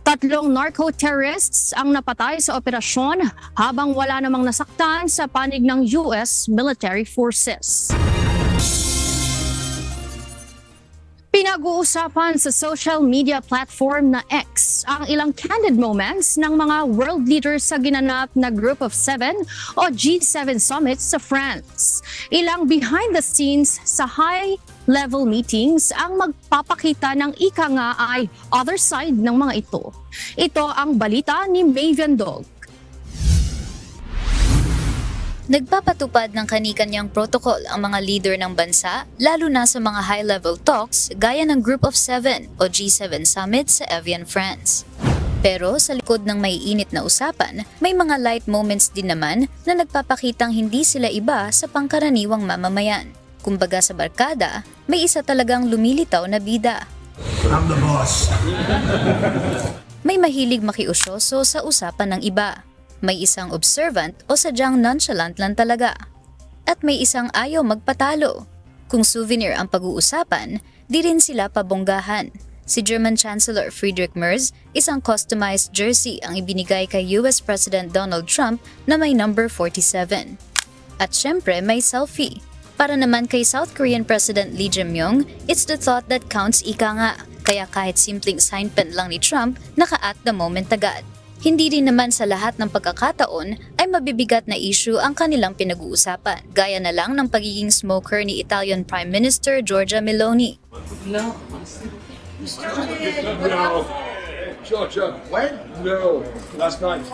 3 narco-terrorists ang napatay sa operasyon habang wala namang nasaktan sa panig ng US military forces. Pinag-uusapan sa social media platform na X ang ilang candid moments ng mga world leaders sa ginanap na Group of 7 o G7 summit sa France. Ilang behind the scenes sa high-level meetings ang magpapakita ng ika nga ay other side ng mga ito. Ito ang balita ni Mavian Dog. Nagpapatupad ng kani-kanyang protocol ang mga leader ng bansa, lalo na sa mga high-level talks gaya ng Group of 7 o G7 Summit sa Evian, France. Pero sa likod ng maiinit na usapan, may mga light moments din naman na nagpapakitang hindi sila iba sa pangkaraniwang mamamayan. Kumbaga sa barkada, may isa talagang lumilitaw na bida. I'm the boss. May mahilig makiusyoso sa usapan ng iba. May isang observant o sadyang nonchalant lang talaga. At may isang ayaw magpatalo. Kung souvenir ang pag-uusapan, di rin sila pabonggahan. Si German Chancellor Friedrich Merz, isang customized jersey ang ibinigay kay US President Donald Trump na may number 47. At syempre may selfie. Para naman kay South Korean President Lee Jae-myung, it's the thought that counts ika nga. Kaya kahit simpleng signpen lang ni Trump, naka-at the moment agad. Hindi rin naman sa lahat ng pagkakataon ay mabibigat na issue ang kanilang pinag-uusapan, gaya na lang ng pagiging smoker ni Italian Prime Minister Giorgia Meloni. No. Georgia, when? No. Last night.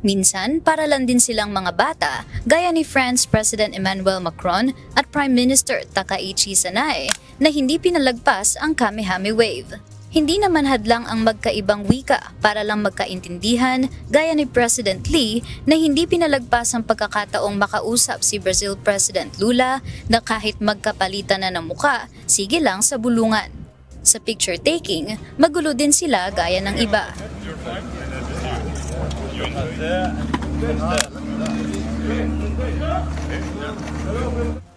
Minsan, para lang din silang mga bata, gaya ni France President Emmanuel Macron at Prime Minister Takaichi Sanae na hindi pinalagpas ang Kamehame Wave. Hindi naman hadlang ang magkaibang wika para lang magkaintindihan gaya ni President Lee na hindi pinalagpas ang pagkakataong makausap si Brazil President Lula na kahit magkapalitan na ng muka, sige lang sa bulungan. Sa picture taking, magulo din sila gaya ng iba.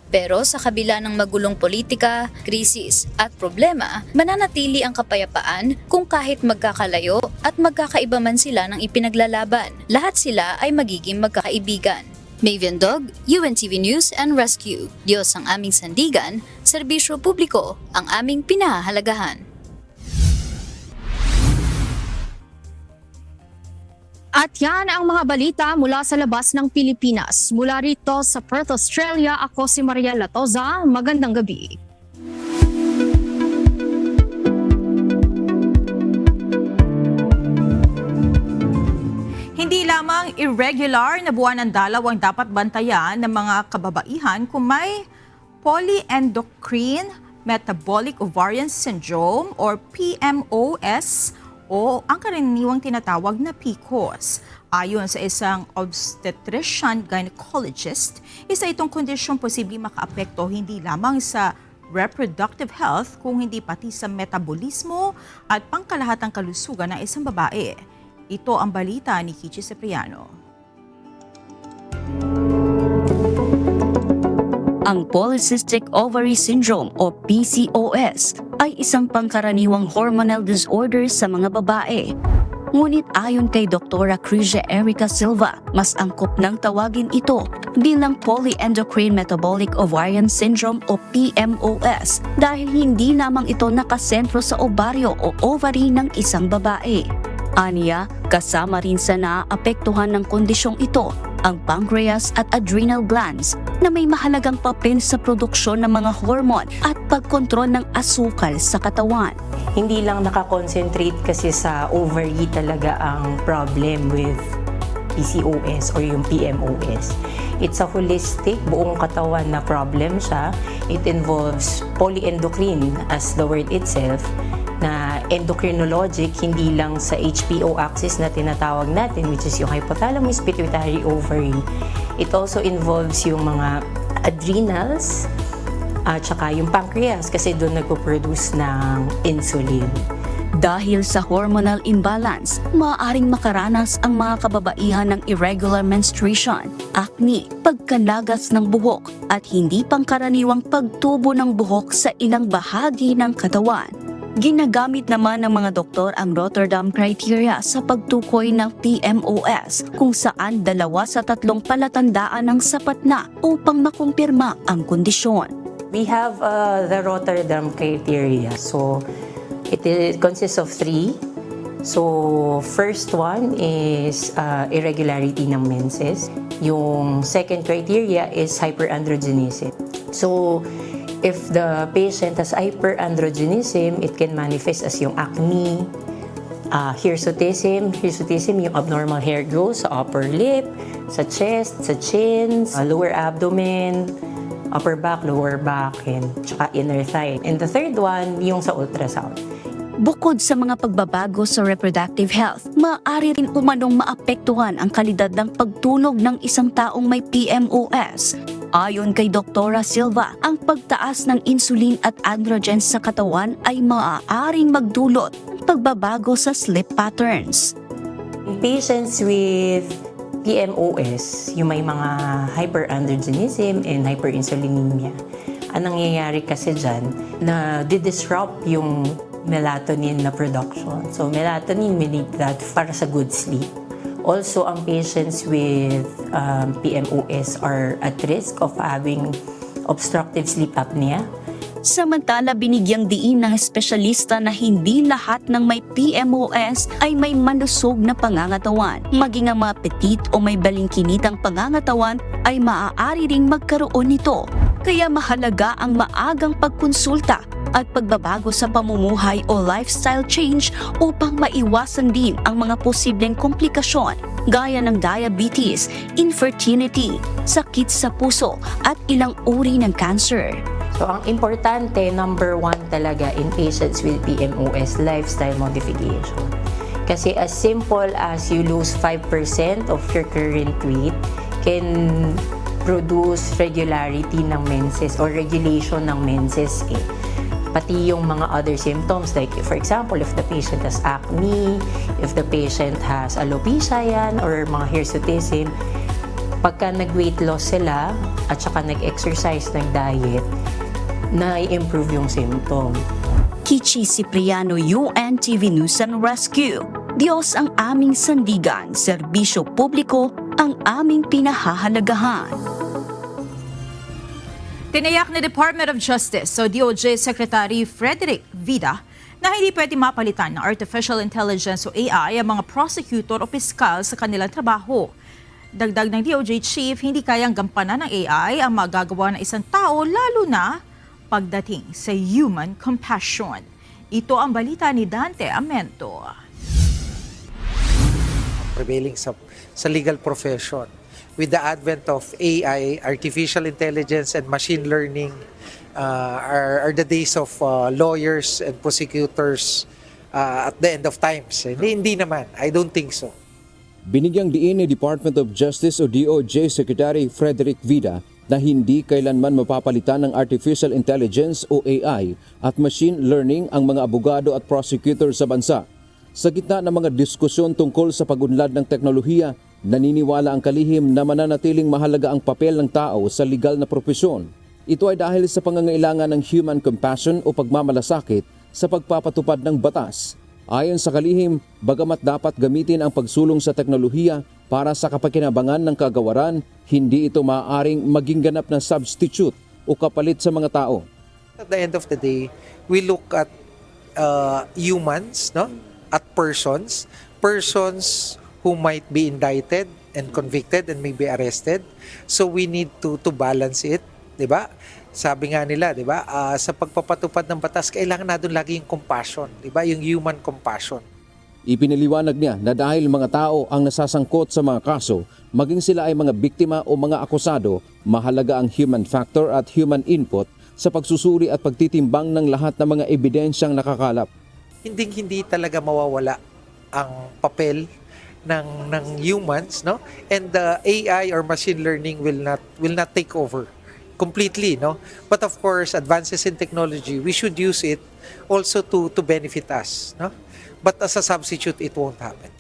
Pero sa kabila ng magulong politika, krisis at problema, mananatili ang kapayapaan kung kahit magkakalayo at magkakaiba man sila ng ipinaglalaban. Lahat sila ay magiging magkakaibigan. Mavian Dog, UNTV News and Rescue. Diyos ang aming sandigan, serbisyo publiko ang aming pinahahalagahan. At yan ang mga balita mula sa labas ng Pilipinas. Mula rito sa Perth, Australia, ako si Maria Latoza. Magandang gabi. Hindi lamang irregular na buwan ng dalaw ang dapat bantayan ng mga kababaihan kung may polyendocrine metabolic ovarian syndrome or PMOS o ang karaniwang tinatawag na PCOS. Ayon sa isang obstetrician gynecologist, isa itong kondisyong posibleng makaapekto hindi lamang sa reproductive health kung hindi pati sa metabolismo at pangkalahatang kalusugan ng isang babae. Ito ang balita ni Kichi Cipriano. Ang Polycystic Ovary Syndrome o PCOS ay isang pangkaraniwang hormonal disorder sa mga babae. Ngunit ayon kay Dr. Crisia Erica Silva, mas angkop nang tawagin ito bilang Polyendocrine Metabolic Ovarian Syndrome o PMOS dahil hindi lamang ito nakasentro sa ovaryo o ovary ng isang babae. Aniya, kasama rin sa naaapektuhan ng kondisyong ito ang pancreas at adrenal glands na may mahalagang papel sa produksyon ng mga hormone at pagkontrol ng asukal sa katawan. Hindi lang nakakonsentrate kasi sa ovary talaga ang problem with PCOS or yung PMOS. It's a holistic, buong katawan na problem siya. It involves polyendocrine as the word itself, na endocrinologic, hindi lang sa HPO axis na tinatawag natin, which is yung hypothalamus, pituitary, ovary. It also involves yung mga adrenals at saka yung pancreas kasi doon nagpo-produce ng insulin. Dahil sa hormonal imbalance, maaaring makaranas ang mga kababaihan ng irregular menstruation, acne, pagkalagas ng buhok at hindi pangkaraniwang pagtubo ng buhok sa ilang bahagi ng katawan. Ginagamit naman ng mga doktor ang Rotterdam criteria sa pagtukoy ng PMOS kung saan 2 sa 3 palatandaan ang sapat na upang makumpirma ang kondisyon. We have the Rotterdam criteria. So it consists of 3. So first one is irregularity ng menses. Yung second criteria is hyperandrogenism. So if the patient has hyperandrogenism, it can manifest as yung acne, hirsutism. Hirsutism, yung abnormal hair growth sa upper lip, sa chest, sa chin, lower abdomen, upper back, lower back, and tsaka inner thigh. And the third one, yung sa ultrasound. Bukod sa mga pagbabago sa reproductive health, maaari rin umanong maapektuhan ang kalidad ng pagtunog ng isang taong may PMOS. Ayon kay Dr. Silva, ang pagtaas ng insulin at androgens sa katawan ay maaaring magdulot ng pagbabago sa sleep patterns. In patients with PMOS, yung may mga hyperandrogenism and hyperinsulinemia, ang nangyayari kasi dyan na di-disrupt yung melatonin na production. So melatonin, we need that para sa good sleep. Also, ang patients with PMOS are at risk of having obstructive sleep apnea. Samantala, binigyang diin ng espesyalista na hindi lahat ng may PMOS ay may malusog na pangangatawan. Maging ang mga petit o may balingkinitang pangangatawan ay maaari ring magkaroon nito. Kaya mahalaga ang maagang pagkonsulta at pagbabago sa pamumuhay o lifestyle change upang maiwasan din ang mga posibleng komplikasyon gaya ng diabetes, infertility, sakit sa puso at ilang uri ng cancer. So ang importante, number 1 talaga in patients with PMOS, lifestyle modification. Kasi as simple as you lose 5% of your current weight can produce regularity ng menses or regulation ng menses pati yung mga other symptoms like for example if the patient has acne, if the patient has alopecia yan or mga hirsutism, pagka nag-weight loss sila at saka nag-exercise, nag-diet, na-improve yung symptom. Kichi Cipriano, UNTV News and Rescue. Diyos ang aming sandigan, serbisyo publiko ang aming pinahahalagahan. Tinayak ni Department of Justice o DOJ Secretary Frederick Vida na hindi pwede mapalitan ng artificial intelligence o AI ang mga prosecutor o piskal sa kanilang trabaho. Dagdag ng DOJ Chief, hindi kayang gampanan ng AI ang magagawa ng isang tao lalo na pagdating sa human compassion. Ito ang balita ni Dante Amento. Prevailing sa legal profession. With the advent of AI, artificial intelligence, and machine learning are the days of lawyers and prosecutors at the end of times. Hindi naman. I don't think so. Binigyang diin ni Department of Justice o DOJ Secretary Frederick Vida na hindi kailanman mapapalitan ng artificial intelligence o AI at machine learning ang mga abogado at prosecutor sa bansa. Sa gitna ng mga diskusyon tungkol sa pag-unlad ng teknolohiya, naniniwala ang kalihim na mananatiling mahalaga ang papel ng tao sa legal na propesyon. Ito ay dahil sa pangangailangan ng human compassion o pagmamalasakit sa pagpapatupad ng batas. Ayon sa kalihim, bagamat dapat gamitin ang pagsulong sa teknolohiya para sa kapakinabangan ng kagawaran, hindi ito maaaring maging ganap na substitute o kapalit sa mga tao. At the end of the day, we look at humans, no? At persons who might be indicted and convicted and may be arrested. So we need to balance it, 'di ba? Sabi nga nila, 'di ba? Sa pagpapatupad ng batas, kailangan na doon lagi yung compassion, 'di ba? Yung human compassion. Ipinaliwanag niya na dahil mga tao ang nasasangkot sa mga kaso, maging sila ay mga biktima o mga akusado, mahalaga ang human factor at human input sa pagsusuri at pagtitimbang ng lahat ng mga ebidensyang nakakalap. Hindi talaga mawawala ang papel ng humans, no? And the AI or machine learning will not take over completely, no? But of course, advances in technology, we should use it also to benefit us, no? But as a substitute, it won't happen.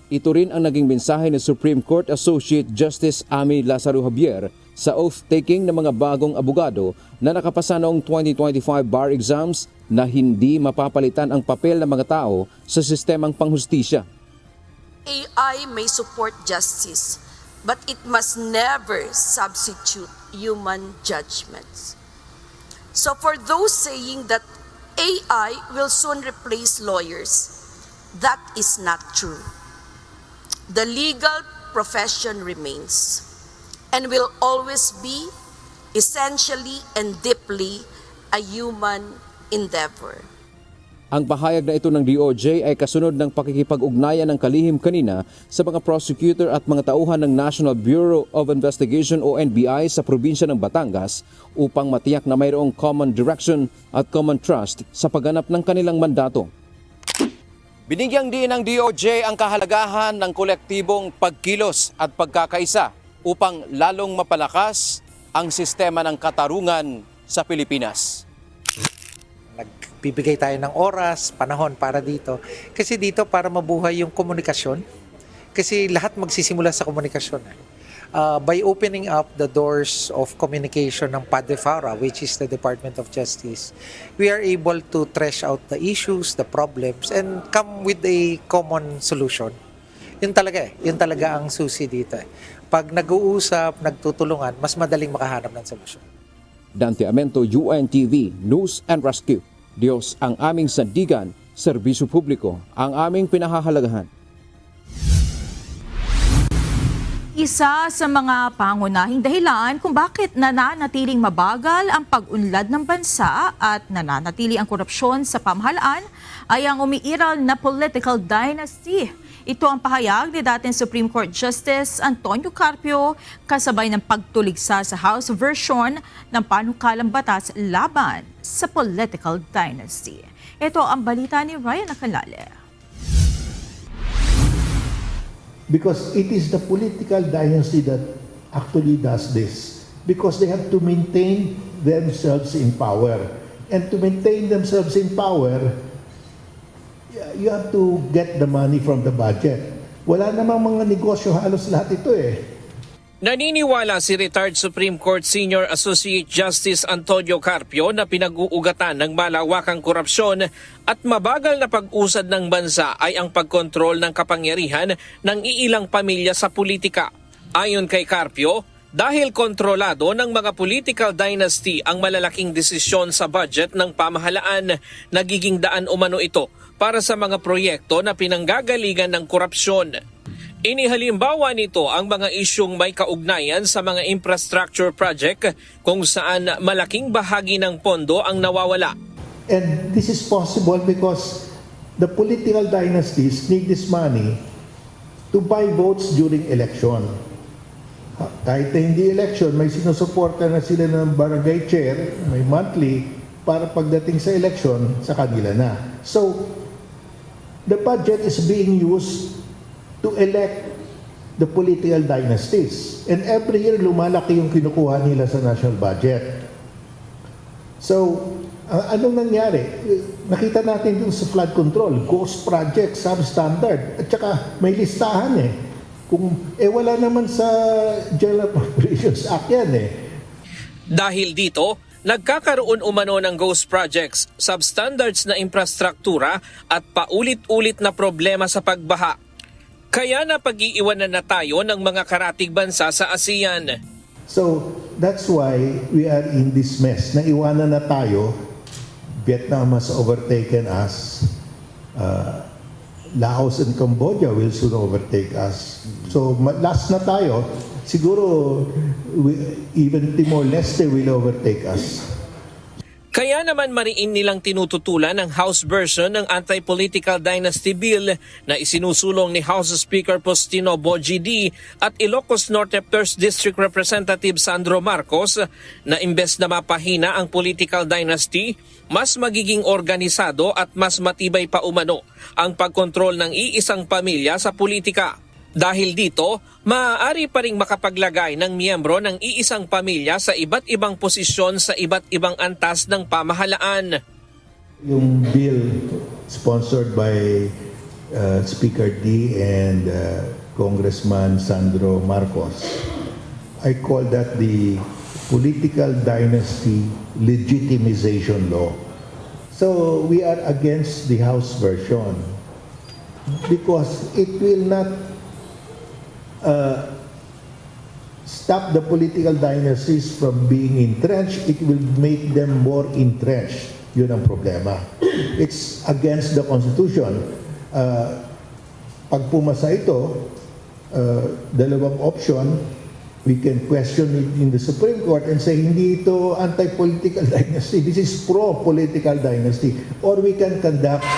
Ito rin ang naging mensahe ni Supreme Court Associate Justice Amy Lazaro Javier sa oath-taking ng mga bagong abogado na nakapasa noong 2025 bar exams na hindi mapapalitan ang papel ng mga tao sa sistemang panghustisya. AI may support justice, but it must never substitute human judgments. So for those saying that AI will soon replace lawyers, that is not true. The legal profession remains and will always be essentially and deeply a human endeavor. Ang pahayag na ito ng DOJ ay kasunod ng pakikipag-ugnayan ng kalihim kanina sa mga prosecutor at mga tauhan ng National Bureau of Investigation o NBI sa probinsya ng Batangas upang matiyak na mayroong common direction at common trust sa pagganap ng kanilang mandato. Binigyang din ng DOJ ang kahalagahan ng kolektibong pagkilos at pagkakaisa upang lalong mapalakas ang sistema ng katarungan sa Pilipinas. Nagbibigay tayo ng oras, panahon para dito. Kasi dito para mabuhay yung komunikasyon. Kasi lahat magsisimula sa komunikasyon. By opening up the doors of communication ng PADEFARA, which is the Department of Justice, we are able to thresh out the issues, the problems, and come with a common solution. Yun talaga ang susi dito. Pag nag-uusap, nagtutulungan, mas madaling makahanap ng solusyon. Dante Amento, UNTV, News and Rescue. Diyos ang aming sandigan, serbisyo publiko ang aming pinahahalagahan. Isa sa mga pangunahing dahilan kung bakit nananatiling mabagal ang pag-unlad ng bansa at nananatili ang korupsyon sa pamahalaan ay ang umiiral na political dynasty. Ito ang pahayag ni dating Supreme Court Justice Antonio Carpio kasabay ng pagtuligsa sa House version ng panukalang batas laban sa political dynasty. Ito ang balita ni Ryan Acalale. Because it is the political dynasty that actually does this. Because they have to maintain themselves in power. And to maintain themselves in power, you have to get the money from the budget. Wala namang mga negosyo, halos lahat ito eh. Naniniwala si retired Supreme Court Senior Associate Justice Antonio Carpio na pinag-uugatan ng malawakang korupsyon at mabagal na pag-usad ng bansa ay ang pagkontrol ng kapangyarihan ng iilang pamilya sa politika. Ayon kay Carpio, dahil kontrolado ng mga political dynasty ang malalaking desisyon sa budget ng pamahalaan, nagiging daan umano ito para sa mga proyekto na pinanggagalingan ng korupsyon. Inihalimbawa nito ang mga isyung may kaugnayan sa mga infrastructure project kung saan malaking bahagi ng pondo ang nawawala. And this is possible because the political dynasties need this money to buy votes during election. Kahit na hindi election, may sinusuporta na sila ng barangay chair, may monthly, para pagdating sa election, sa kanila na. So, the budget is being used to elect the political dynasties. And every year, lumalaki yung kinukuha nila sa national budget. So, anong nangyari? Nakita natin yung sa flood control, ghost project, substandard, at saka may listahan eh. Wala naman sa General Appropriations Act yan eh. Dahil dito, nagkakaroon umano ng ghost projects, substandards na infrastruktura at paulit-ulit na problema sa pagbaha. Kaya napag-iiwanan na tayo ng mga karatig bansa sa ASEAN. So, that's why we are in this mess. Naiwanan na tayo. Vietnam has overtaken us. Laos and Cambodia will soon overtake us. So, last na tayo. Siguro, even Timor-Leste will overtake us. Kaya naman mariin nilang tinututulan ang House version ng Anti-Political Dynasty Bill na isinusulong ni House Speaker Postino Boji D at Ilocos Norte 1st District Representative Sandro Marcos na imbes na mapahina ang political dynasty, mas magiging organisado at mas matibay pa umano ang pagkontrol ng iisang pamilya sa politika. Dahil dito, maaari pa ring makapaglagay ng miyembro ng iisang pamilya sa iba't ibang posisyon sa iba't ibang antas ng pamahalaan. Yung bill sponsored by Speaker D and Congressman Sandro Marcos, I call that the Political Dynasty Legitimization Law. So we are against the House version because it will not stop the political dynasties from being entrenched, it will make them more entrenched. Yun ang problema. It's against the Constitution. Pag pumasa ito, dalawang option, we can question it in the Supreme Court and say, hindi ito anti-political dynasty, this is pro-political dynasty. Or we can conduct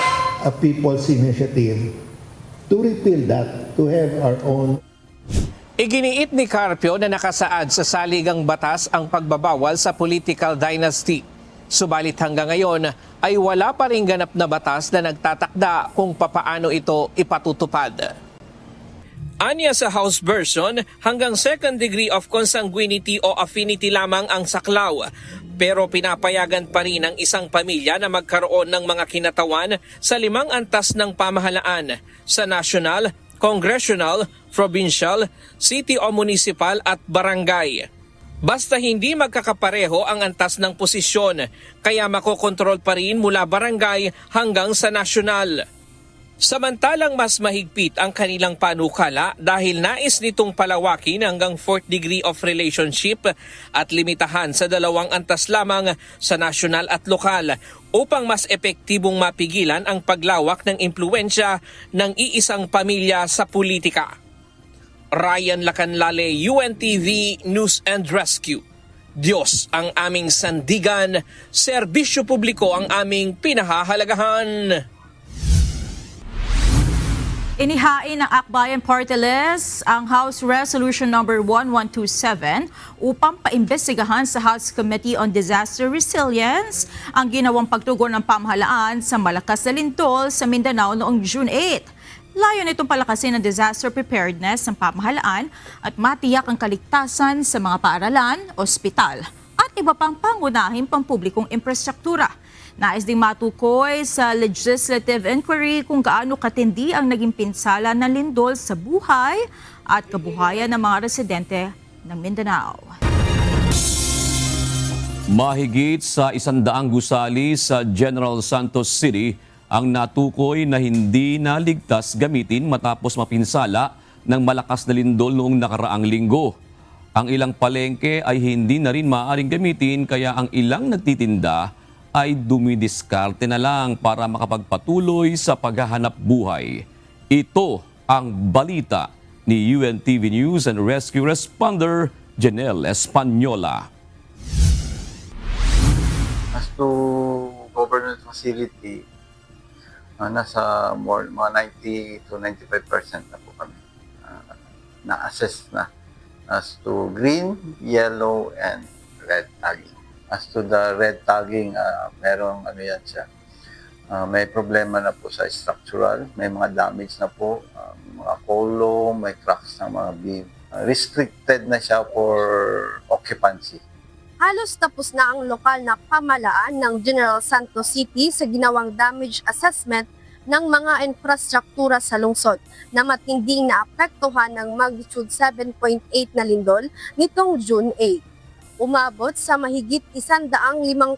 a people's initiative to repeal that, to have our own. Iginiit ni Carpio na nakasaad sa saligang batas ang pagbabawal sa political dynasty. Subalit hanggang ngayon ay wala pa ring ganap na batas na nagtatakda kung papaano ito ipatutupad. Anya sa House version, hanggang second degree of consanguinity o affinity lamang ang saklaw. Pero pinapayagan pa rin ang isang pamilya na magkaroon ng mga kinatawan sa 5 antas ng pamahalaan sa national, congressional, provincial, city o municipal at barangay. Basta hindi magkakapareho ang antas ng posisyon, kaya makokontrol pa rin mula barangay hanggang sa nasyonal. Samantalang mas mahigpit ang kanilang panukala dahil nais nitong palawakin hanggang 4th degree of relationship at limitahan sa 2 antas lamang sa nasyonal at lokal upang mas epektibong mapigilan ang paglawak ng impluwensya ng iisang pamilya sa politika. Ryan Lacanlale, UNTV News and Rescue. Diyos ang aming sandigan, serbisyo publiko ang aming pinahahalagahan. Inihain ng Akbayan Party List ang House Resolution number 1127 upang paimbestigahan sa House Committee on Disaster Resilience ang ginawang pagtugon ng pamahalaan sa malakas na lindol sa Mindanao noong June 8. Layon itong palakasin ang disaster preparedness ng pamahalaan at matiyak ang kaligtasan sa mga paaralan, ospital at iba pang pangunahing pampublikong infrastruktura. Nais ding matukoy sa legislative inquiry kung gaano katindi ang naging pinsala ng lindol sa buhay at kabuhayan ng mga residente ng Mindanao. Mahigit sa 100 gusali sa General Santos City ang natukoy na hindi naligtas gamitin matapos mapinsala ng malakas na lindol noong nakaraang linggo. Ang ilang palengke ay hindi na rin maaaring gamitin kaya ang ilang nagtitinda ay dumidiskarte na lang para makapagpatuloy sa paghahanap buhay. Ito ang balita ni UNTV News and Rescue Responder Janelle Espanola. As to government facility, nasa more, mga 90 to 95% na po kami na-assess na as to green, yellow, and red tagging. As to the red tagging, merong ano yan siya, May problema na po sa structural, may mga damage na po, mga column, may cracks ng mga beam. Restricted na siya for occupancy. Halos tapos na ang lokal na pamalaan ng General Santos City sa ginawang damage assessment ng mga infrastruktura sa lungsod na matinding naapektuhan ng magnitude 7.8 na lindol nitong June 8. Umabot sa mahigit 150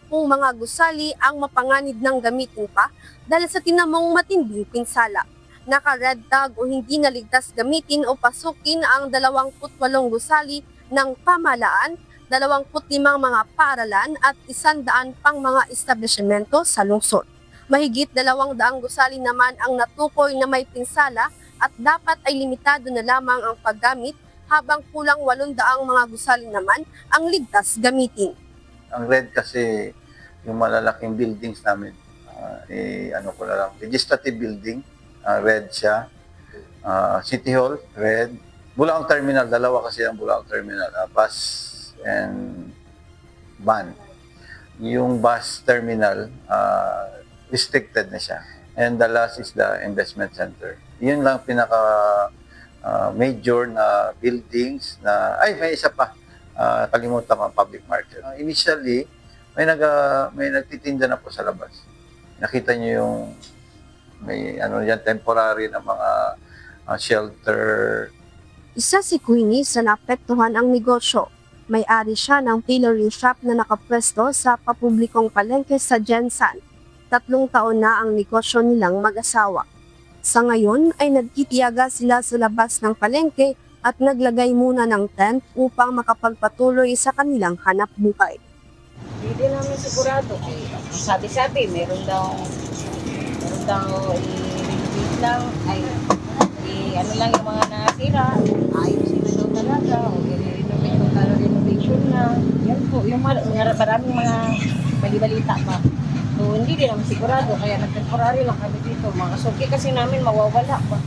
mga gusali ang mapanganib ng gamitin pa dahil sa tinamong matinding pinsala. Naka-red tag o hindi naligtas gamitin o pasukin ang 28 gusali ng pamalaan, 25 mga paaralan at 100 pang mga establishmento sa lungsod. Mahigit 200 gusali naman ang natukoy na may pinsala at dapat ay limitado na lamang ang paggamit habang kulang 800 mga gusali naman ang ligtas gamitin. Ang red kasi yung malalaking buildings namin, legislative building, red siya. City Hall, red. Bulaang Terminal, dalawa kasi ang Bulaang Terminal, bus and van. Yung bus terminal, restricted na siya. And the last is the investment center. Yun lang pinaka major na buildings na, may isa pa, kalimutan ko ang public market. Initially, may nagtitinda na po sa labas. Nakita niyo yung may temporary na mga shelter. Isa si Queenie sa naapektuhan ang negosyo. May-ari siya ng tailoring shop na nakapwesto sa papublikong palengke sa Jensan. 3 taon na ang negosyo nilang mag-asawa. Sa ngayon ay nagtitiyaga sila sa labas ng palengke at naglagay muna ng tent upang makapagpatuloy sa kanilang hanap buhay. Hindi namin sigurado. Sabi-sabi, meron daw i-renovate lang, ano lang yung mga nasira, ayusin na daw talaga, o i-renovate kung renovation na. Yan po, yung maraming mga balibalita pa. So, hindi din naman sigurado, kaya nag-temporary lang kami dito. Mga suki kasi namin mawawala pa.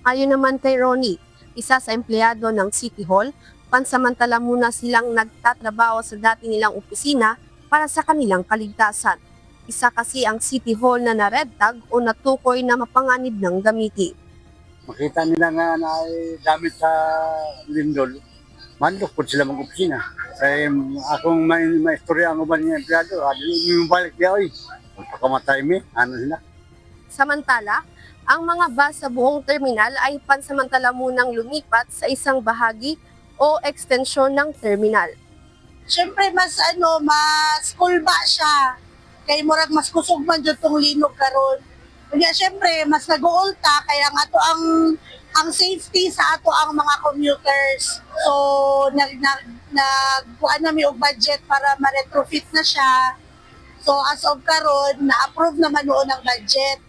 Ayon naman kay Ronnie, isa sa empleyado ng City Hall, pansamantala muna silang nagtatrabaho sa dati nilang opisina para sa kanilang kaligtasan. Isa kasi ang City Hall na na-red tag o natukoy na mapanganib ng gamitin. Makita nila nga na gamit sa lindol, mandok po sila mag-opisina. Kaya akong maistorya ang uban niya empleyado, yung balik niya, pagkamatay mi, sila. Samantala, ang mga bus sa buong terminal ay pansamantala munang lumipat sa isang bahagi o ekstensyon ng terminal. Siyempre mas kulba siya. Kay murag mas kusog man jud tong linog karon. Kaya siyempre mas nag-uulta kaya nga ato ang safety sa ato ang mga commuters. So nagkuan na mi og budget para ma-retrofit na siya. So as of karon na-approve naman noon ang budget.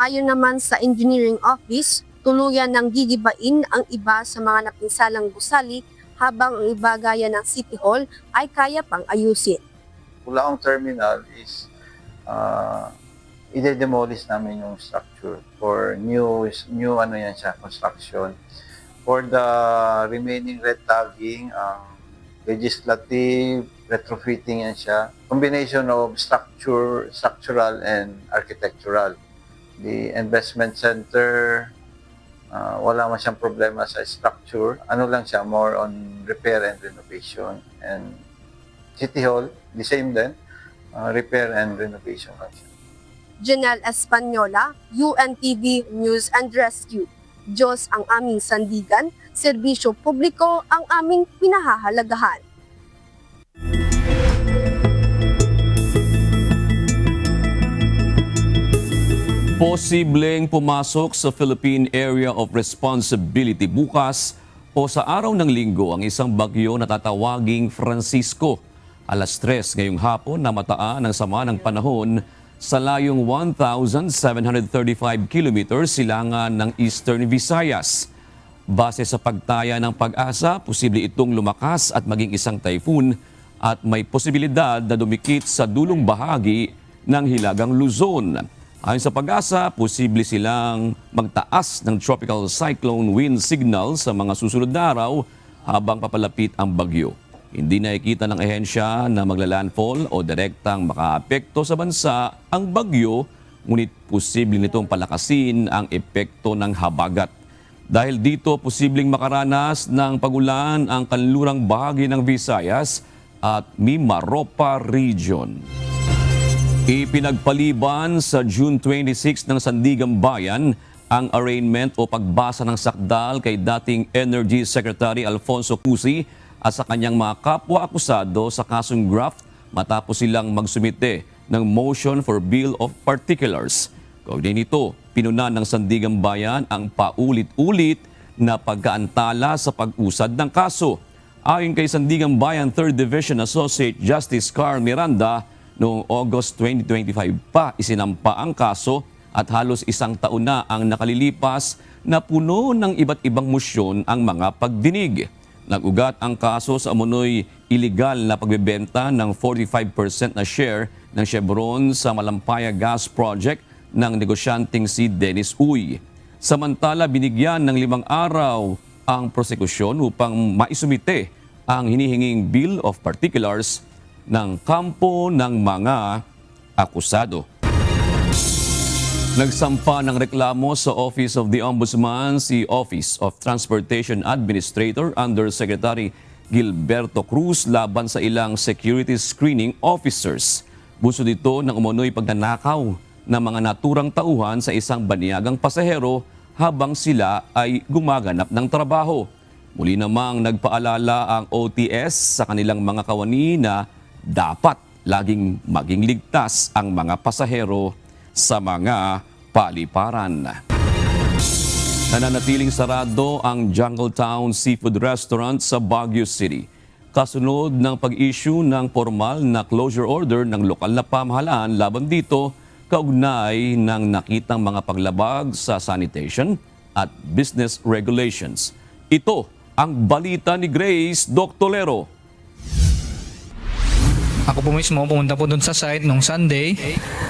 Ayon naman sa engineering office, tuluyan ng gigibain ang iba sa mga napinsalang gusali habang ang iba gaya ng City Hall ay kaya pang ayusin. Bulaang Terminal is i-demolish namin yung structure for new construction. For the remaining red tagging, legislative, retrofitting yan siya. Combination of structural and architectural. The investment center, wala man siyang problema sa structure. Ano lang siya, more on repair and renovation. And City Hall, the same din, repair and renovation lang siya. Janelle Española, UNTV News and Rescue. Diyos ang aming sandigan, serbisyo publiko ang aming pinahahalagahan. Posibleng pumasok sa Philippine Area of Responsibility bukas o sa araw ng Linggo ang isang bagyo na tatawaging Francisco. Alas 3 ngayong hapon na mataan ng sama ng panahon sa layong 1,735 kilometers silangan ng Eastern Visayas. Base sa pagtaya ng Pag-asa, posible itong lumakas at maging isang typhoon at may posibilidad na dumikit sa dulong bahagi ng Hilagang Luzon. Ayon sa Pag-asa, posible silang magtaas ng tropical cyclone wind signal sa mga susunod na araw habang papalapit ang bagyo. Hindi nakikita ng ehensya na maglalandfall o direktang makaapekto sa bansa ang bagyo ngunit posible nitong palakasin ang epekto ng habagat. Dahil dito, posibleng makaranas ng pagulan ang kanlurang bahagi ng Visayas at Mimaropa Region. Ipinagpaliban sa June 26 ng Sandigan Bayan ang arraignment o pagbasa ng sakdal kay dating Energy Secretary Alfonso Cusi at sa kanyang mga kapwa-akusado sa kasong graft matapos silang magsumite ng motion for Bill of Particulars. Kaugnay nito, pinunan ng Sandigan Bayan ang paulit-ulit na pagkaantala sa pag-usad ng kaso. Ayon kay Sandigan Bayan 3rd Division Associate Justice Carl Miranda, noong August 2025 pa isinampa ang kaso at halos isang taon na ang nakalilipas na puno ng iba't ibang motion ang mga pagdinig. Nag-ugat ang kaso sa umunoy iligal na pagbebenta ng 45% na share ng Chevron sa Malampaya Gas Project ng negosyanteng si Dennis Uy. Samantala, binigyan ng 5 araw ang prosekusyon upang maisumite ang hinihinging Bill of Particulars ng kampo ng mga akusado. Nagsampa ng reklamo sa Office of the Ombudsman si Office of Transportation Administrator Undersecretary Gilberto Cruz laban sa ilang security screening officers. Buso dito ng umunoy pagnanakaw ng mga naturang tauhan sa isang baniyagang pasahero habang sila ay gumaganap ng trabaho. Muli namang nagpaalala ang OTS sa kanilang mga kawani na dapat laging maging ligtas ang mga pasahero sa mga paliparan. Nananatiling sarado ang Jungletown Seafood Restaurant sa Baguio City. Kasunod ng pag-issue ng formal na closure order ng lokal na pamahalaan laban dito, kaugnay ng nakitang mga paglabag sa sanitation at business regulations. Ito ang balita ni Grace Doctolero. Ako po mismo pumunta po doon sa site nung Sunday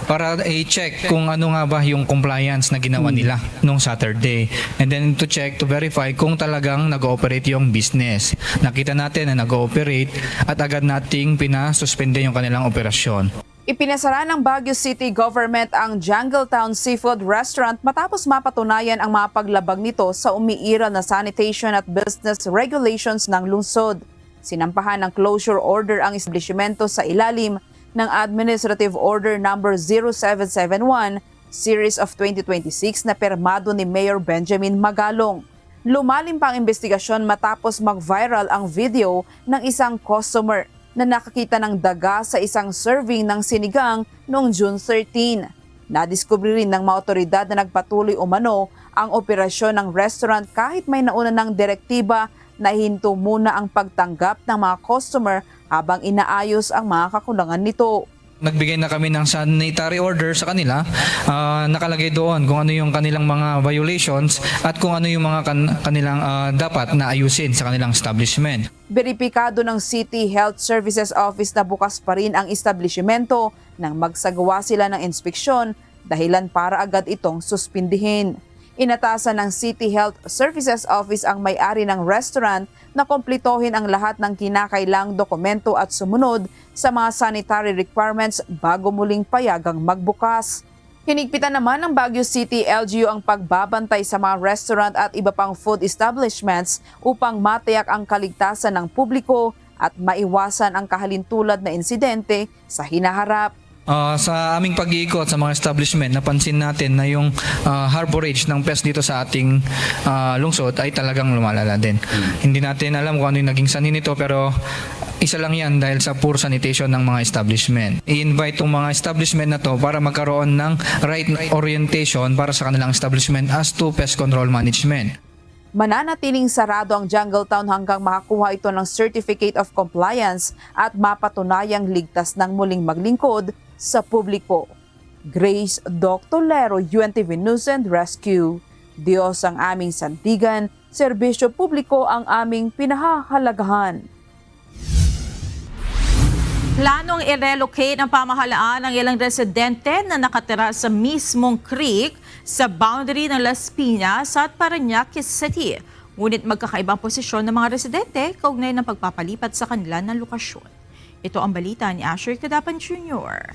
para i-check kung ano nga ba yung compliance na ginawa nila nung Saturday. And then to check, to verify kung talagang nag-ooperate yung business. Nakita natin na nag-ooperate at agad nating pinasuspende yung kanilang operasyon. Ipinasara ng Baguio City Government ang Jungletown Seafood Restaurant matapos mapatunayan ang mga paglabag nito sa umiiral na sanitation at business regulations ng lungsod. Sinampahan ng closure order ang establishmento sa ilalim ng Administrative Order No. 0771 Series of 2026 na permado ni Mayor Benjamin Magalong. Lumalim pa ang investigasyon matapos mag-viral ang video ng isang customer na nakakita ng daga sa isang serving ng sinigang noong June 13. Nadiskubre rin ng mga otoridad na nagpatuloy umano ang operasyon ng restaurant kahit may nauna ng direktiba na hinto muna ang pagtanggap ng mga customer habang inaayos ang mga kakulangan nito. Nagbigay na kami ng sanitary order sa kanila. Nakalagay doon kung ano yung kanilang mga violations at kung ano yung mga kanilang dapat na ayusin sa kanilang establishment. Beripikado ng City Health Services Office na bukas pa rin ang establishmento nang magsagawa sila ng inspeksyon, dahilan para agad itong suspindihin. Inatasan ng City Health Services Office ang may-ari ng restaurant na kompletohin ang lahat ng kinakailang dokumento at sumunod sa mga sanitary requirements bago muling payagang magbukas. Hinigpitan naman ng Baguio City LGU ang pagbabantay sa mga restaurant at iba pang food establishments upang matiyak ang kaligtasan ng publiko at maiwasan ang kahalintulad na insidente sa hinaharap. Sa aming pag-iikot sa mga establishment, napansin natin na yung harborage ng pest dito sa ating lungsod ay talagang lumalala din. Hindi natin alam kung ano yung naging sanhi nito, pero isa lang yan dahil sa poor sanitation ng mga establishment. I-invite yung mga establishment na to para magkaroon ng right orientation para sa kanilang establishment as to pest control management. Mananatiling sarado ang Jungletown hanggang makakuha ito ng Certificate of Compliance at mapatunayang ligtas ng muling maglingkod sa publiko. Grace Doctolero, UNTV News and Rescue. Diyos ang aming sandigan, serbisyo publiko ang aming pinahahalagahan. Planong i-relocate ng pamahalaan ang ilang residente na nakatira sa mismong creek sa boundary ng Las Piñas at Parañaque City. Ngunit magkakaibang posisyon ng mga residente kaugnay ng pagpapalipat sa kanila ng lokasyon. Ito ang balita ni Asher Cadapan Jr.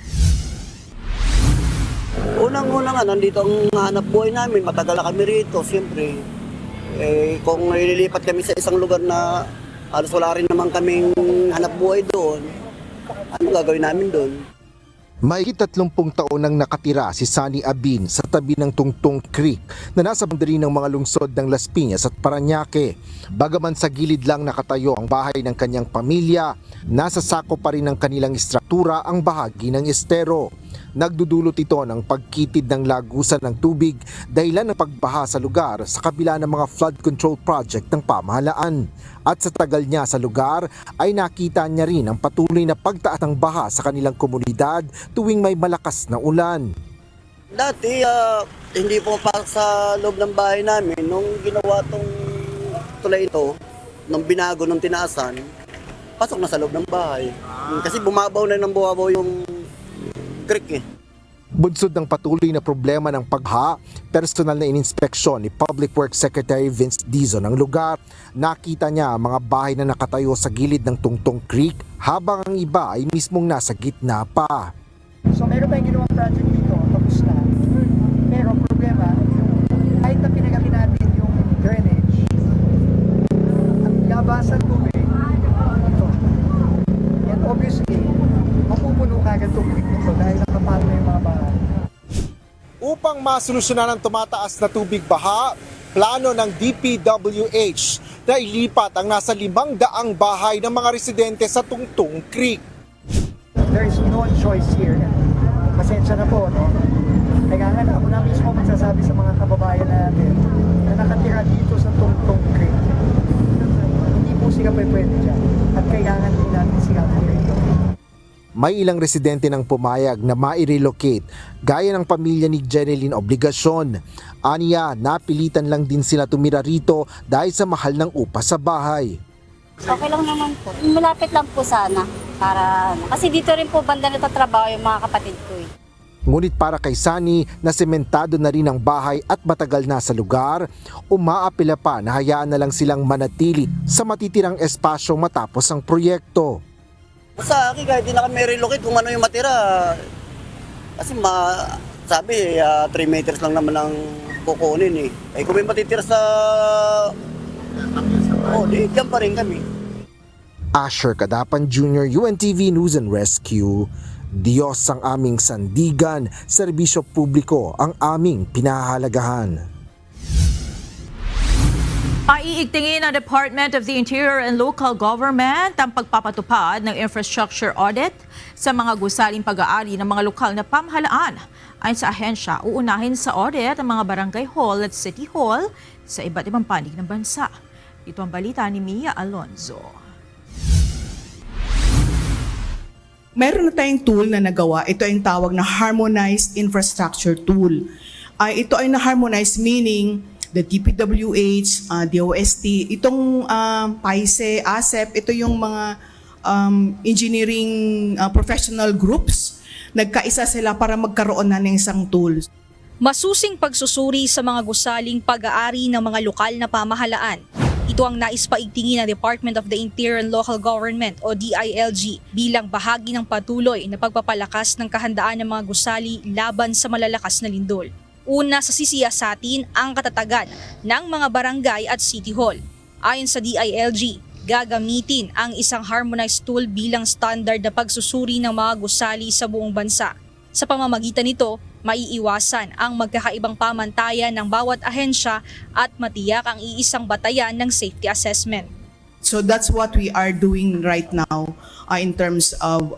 Unang-una nga, nandito ang hanap buhay namin. Matagal na kami rito, siyempre. Kung ililipat kami sa isang lugar na halos wala rin naman kaming hanap buhay doon, ano gagawin namin doon? Mahigit 30 taon nang nakatira si Sunny Abin sa tabi ng Tungtong Creek na nasa boundary ng mga lungsod ng Las Piñas at Parañaque. Bagaman sa gilid lang nakatayo ang bahay ng kanyang pamilya, nasa sako pa rin ng kanilang istruktura ang bahagi ng estero. Nagdudulot ito ng pagkitid ng lagusan ng tubig dahilan ng pagbaha sa lugar sa kabila ng mga flood control project ng pamahalaan. At sa tagal niya sa lugar ay nakita niya rin ang patuloy na pagtaas ng baha sa kanilang komunidad tuwing may malakas na ulan. Dati, hindi po pa sa loob ng bahay namin. Nung ginawa tong tulay ito, nung binago, nung tinaasan, pasok na sa loob ng bahay. Kasi bumabaw na ng bumabaw yung creek eh. Bunsod ng patuloy na problema ng pagha, personal na ininspeksyon ni Public Works Secretary Vince Dizon ng lugar. Nakita niya ang mga bahay na nakatayo sa gilid ng Tungtong Creek habang ang iba ay mismong nasa gitna pa. So meron tayong ginawang project dito, tapos na. Pero ang problema, kahit na pinagaling natin yung drainage, ang labasan tubig, ito. Yan obviously, mapupuno kagad itong creek nito dahil nakapalo na yung mga bahay. Upang masolusyonan ang tumataas na tubig baha, plano ng DPWH na ilipat ang nasa 500 bahay ng mga residente sa Tungtong Creek. There is no choice here. Pasensya na po, no? Kailangan ako na mismo magsasabi sa mga kababayan natin na nakatira dito sa Tungtong Creek. Hindi po sila pwede dyan at kailangan din natin sila dito. May ilang residente ng pumayag na mai-relocate gaya ng pamilya ni Jeneline Obligasyon. Aniya, napilitan lang din sila tumira rito dahil sa mahal ng upa sa bahay. Okay lang naman po. Malapit lang po sana. Kasi dito rin po banda natatrabaho yung mga kapatid ko eh. Ngunit para kay Sunny na sementado na rin ang bahay at matagal na sa lugar, umaapila pa na hayaan na lang silang manatili sa matitirang espasyo matapos ang proyekto. Sa akin, kahit di na kami relocate kung ano yung matira. Kasi sabi, 3 meters lang naman ang kukunin eh. Kung may matitira sa... di dyan pa rin kami. Asher Kadapan Jr., UNTV News and Rescue. Diyos ang aming sandigan, serbisyo publiko ang aming pinahahalagahan. Iigtingin ng Department of the Interior and Local Government ang pagpapatupad ng infrastructure audit sa mga gusaling pag-aari ng mga lokal na pamahalaan. Ayon sa ahensya, uunahin sa audit ang mga barangay hall at city hall sa iba't ibang panig ng bansa. Ito ang balita ni Mia Alonzo. Meron na tayong tool na nagawa. Ito ay tawag na Harmonized Infrastructure Tool. Ito ay na-harmonize meaning the DPWH, DOST, itong PAISE, ASEP, ito yung mga engineering professional groups. Nagkaisa sila para magkaroon na ng isang tool. Masusing pagsusuri sa mga gusaling pag-aari ng mga lokal na pamahalaan. Ito ang naispaigtingin ng Department of the Interior and Local Government o DILG bilang bahagi ng patuloy na pagpapalakas ng kahandaan ng mga gusali laban sa malalakas na lindol. Una sa sisiyasatin ang katatagan ng mga barangay at city hall. Ayon sa DILG, gagamitin ang isang harmonized tool bilang standard na pagsusuri ng mga gusali sa buong bansa. Sa pamamagitan nito, maiiwasan ang magkakaibang pamantayan ng bawat ahensya at matiyak ang iisang batayan ng safety assessment. So that's what we are doing right now in terms of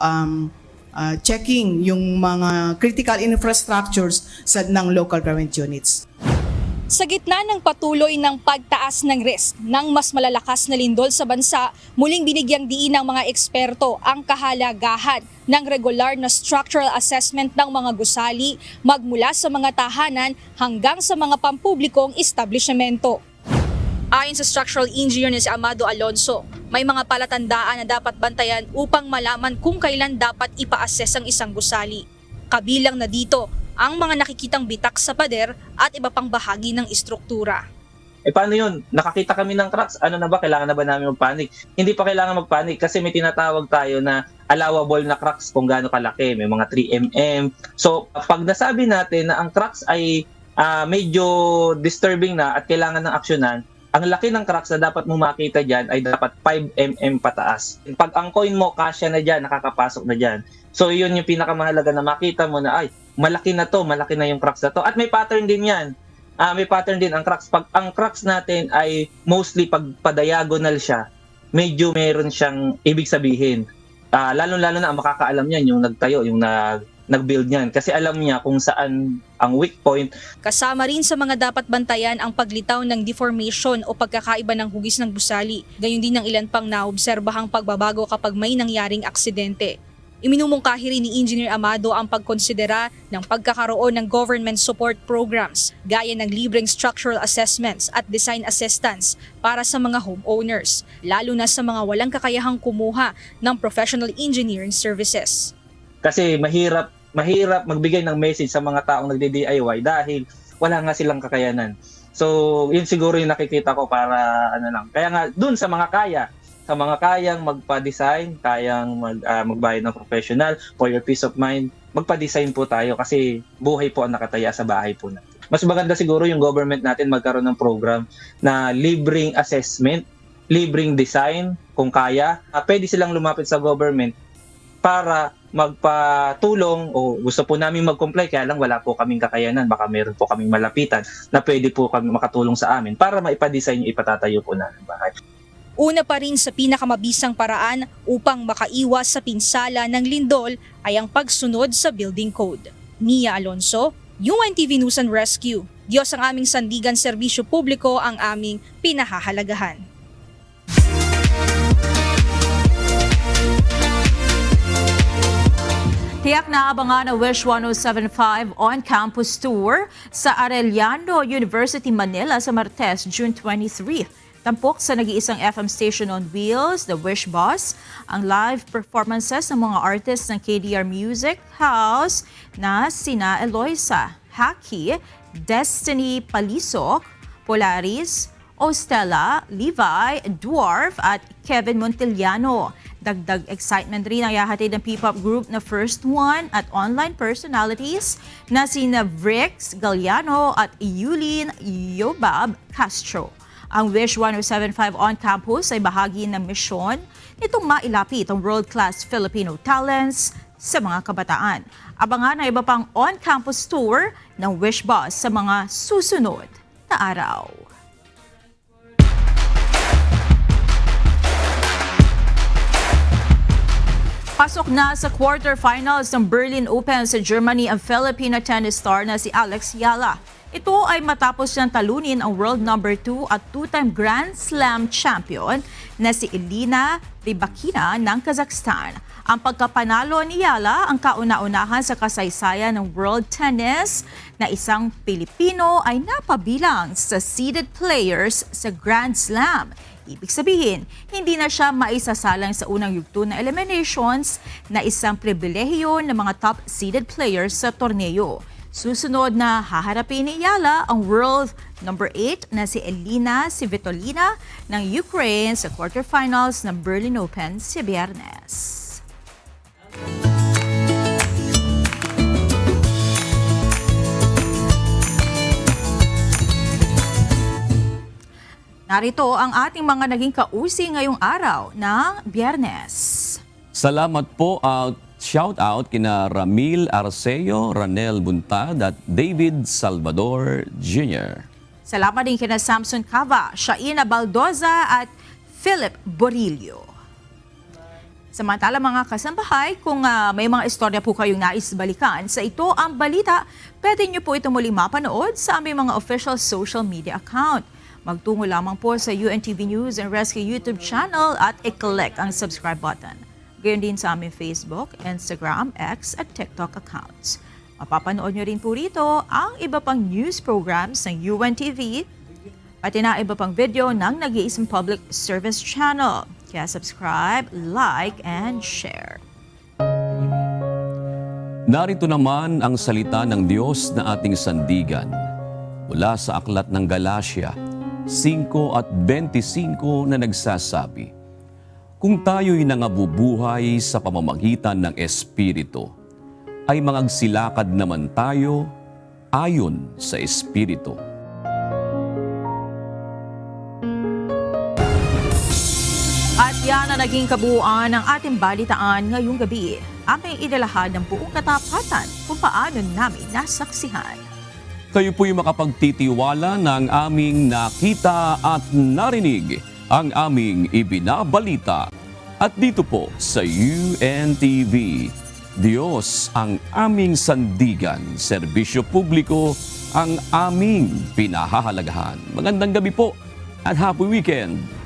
checking yung mga critical infrastructures ng local government units. Sa gitna ng patuloy ng pagtaas ng risk ng mas malalakas na lindol sa bansa, muling binigyang diin ng mga eksperto ang kahalagahan ng regular na structural assessment ng mga gusali magmula sa mga tahanan hanggang sa mga pampublikong establishmento. Ayon sa structural engineer na si Amado Alonso, may mga palatandaan na dapat bantayan upang malaman kung kailan dapat ipa-assess ang isang gusali. Kabilang na dito ang mga nakikitang bitak sa pader at iba pang bahagi ng istruktura. paano yun? Nakakita kami ng cracks, ano na ba? Kailangan na ba namin magpanik? Hindi pa kailangan magpanik kasi may tinatawag tayo na allowable na cracks kung gaano kalaki. May mga 3 mm. So, pag nasabi natin na ang cracks ay medyo disturbing na at kailangan ng aksyonan, ang laki ng cracks na dapat mo makita dyan ay dapat 5 mm pataas. Pag ang coin mo, kasya na dyan, nakakapasok na dyan. So, yun yung pinakamahalaga na makita mo na, ay, malaki na to, malaki na yung cracks na to. At may pattern din yan. May pattern din ang cracks. Pag ang cracks natin ay mostly pag pa-diagonal siya, medyo meron siyang ibig sabihin. Lalo-lalo na ang makakaalam niyan, yung nagtayo, yung nag-build niyan. Kasi alam niya kung saan ang weak point. Kasama rin sa mga dapat bantayan ang paglitaw ng deformation o pagkakaiba ng hugis ng gusali. Gayon din ang ilan pang naobserbahang pagbabago kapag may nangyaring aksidente. Iminumungkahi rin ni Engineer Amado ang pagkonsidera ng pagkakaroon ng government support programs gaya ng libreng structural assessments at design assistance para sa mga homeowners, lalo na sa mga walang kakayahang kumuha ng professional engineering services. Kasi mahirap magbigay ng message sa mga taong nagdi-DIY dahil wala nga silang kakayanan. So, yun siguro yung nakikita ko para Kaya nga dun sa mga kayang magpa-design, kayang magbayad ng professional for your peace of mind, magpa-design po tayo kasi buhay po ang nakataya sa bahay po natin. Mas maganda siguro yung government natin magkaroon ng program na libreng assessment, libreng design kung kaya. Pwede silang lumapit sa government para magpatulong o gusto po namin mag-comply kaya lang wala po kaming kakayanan, baka meron po kaming malapitan na pwede po kami makatulong sa amin para maipa-design yung ipatatayo po namin bahay. Una pa rin sa pinakamabisang paraan upang makaiwas sa pinsala ng lindol ay ang pagsunod sa building code. Mia Alonso, UNTV News and Rescue. Diyos ang aming sandigan, serbisyo publiko ang aming pinahahalagahan. Tiyak na abangan ang Wish 1075 on-campus tour sa Arellano University, Manila sa Martes, June 23. Tampok sa nag-iisang FM station on wheels, The Wish Bus, ang live performances ng mga artists ng KDR Music House na sina Eloisa, Haki, Destiny Palisok, Polaris, Ostella, Levi, Dwarf at Kevin Montiliano. Dagdag excitement rin ang yahatid ng P-pop group na First One at online personalities na sina Vrix Galliano at Yulin Yobab Castro. Ang Wish 1075 on campus ay bahagi ng misyon nitong mailapit ang world-class Filipino talents sa mga kabataan. Abangan ang iba pang on-campus tour ng Wish Bus sa mga susunod na araw. Pasok na sa quarterfinals ng Berlin Open sa Germany ang Filipino tennis star na si Alex Yala. Ito ay matapos niyang talunin ang world number 2 at 2-time Grand Slam champion na si Elina Rybakina ng Kazakhstan. Ang pagkapanalo ni Yala ang kauna-unahan sa kasaysayan ng world tennis na isang Pilipino ay napabilang sa seeded players sa Grand Slam. Ibig sabihin, hindi na siya maisasalang sa unang yugto na eliminations na isang pribilehiyo ng mga top seeded players sa torneo. Susunod na haharapin ni Yala ang world number 8 na si Elina Svitolina ng Ukraine sa quarterfinals ng Berlin Open si Biyernes. Narito ang ating mga naging kausi ngayong araw ng Biyernes. Salamat po at shout out kina Ramil Arceo, Ranel Buntad at David Salvador Jr. Salamat din kina Samson Cava, Shaina Baldoza at Philip Borillo. Samantala mga kasambahay, kung may mga istorya po kayong nais balikan sa Ito Ang Balita, pwede nyo po ito muling mapanood sa aming mga official social media account. Magtungo lamang po sa UNTV News and Rescue YouTube channel at i-click ang subscribe button. Gayon din sa aming Facebook, Instagram, X at TikTok accounts. Mapapanood nyo rin po rito ang iba pang news programs ng UNTV pati na iba pang video ng nag-iisang public service channel. Kaya subscribe, like, and share. Narito naman ang salita ng Diyos na ating sandigan mula sa Aklat ng Galacia, 5 at 25 na nagsasabi, kung tayo'y nangabubuhay sa pamamagitan ng Espiritu, ay mangagsilakad naman tayo ayon sa Espiritu. At yan ang naging kabuuan ng ating balitaan ngayong gabi. Aming idalahad ng buong katapatan kung paano namin nasaksihan. Kayo po'y makapagtitiwala ng aming nakita at narinig, ang aming ibinabalita. At dito po sa UNTV, Diyos ang aming sandigan, serbisyo publiko ang aming pinahahalagahan. Magandang gabi po at happy weekend!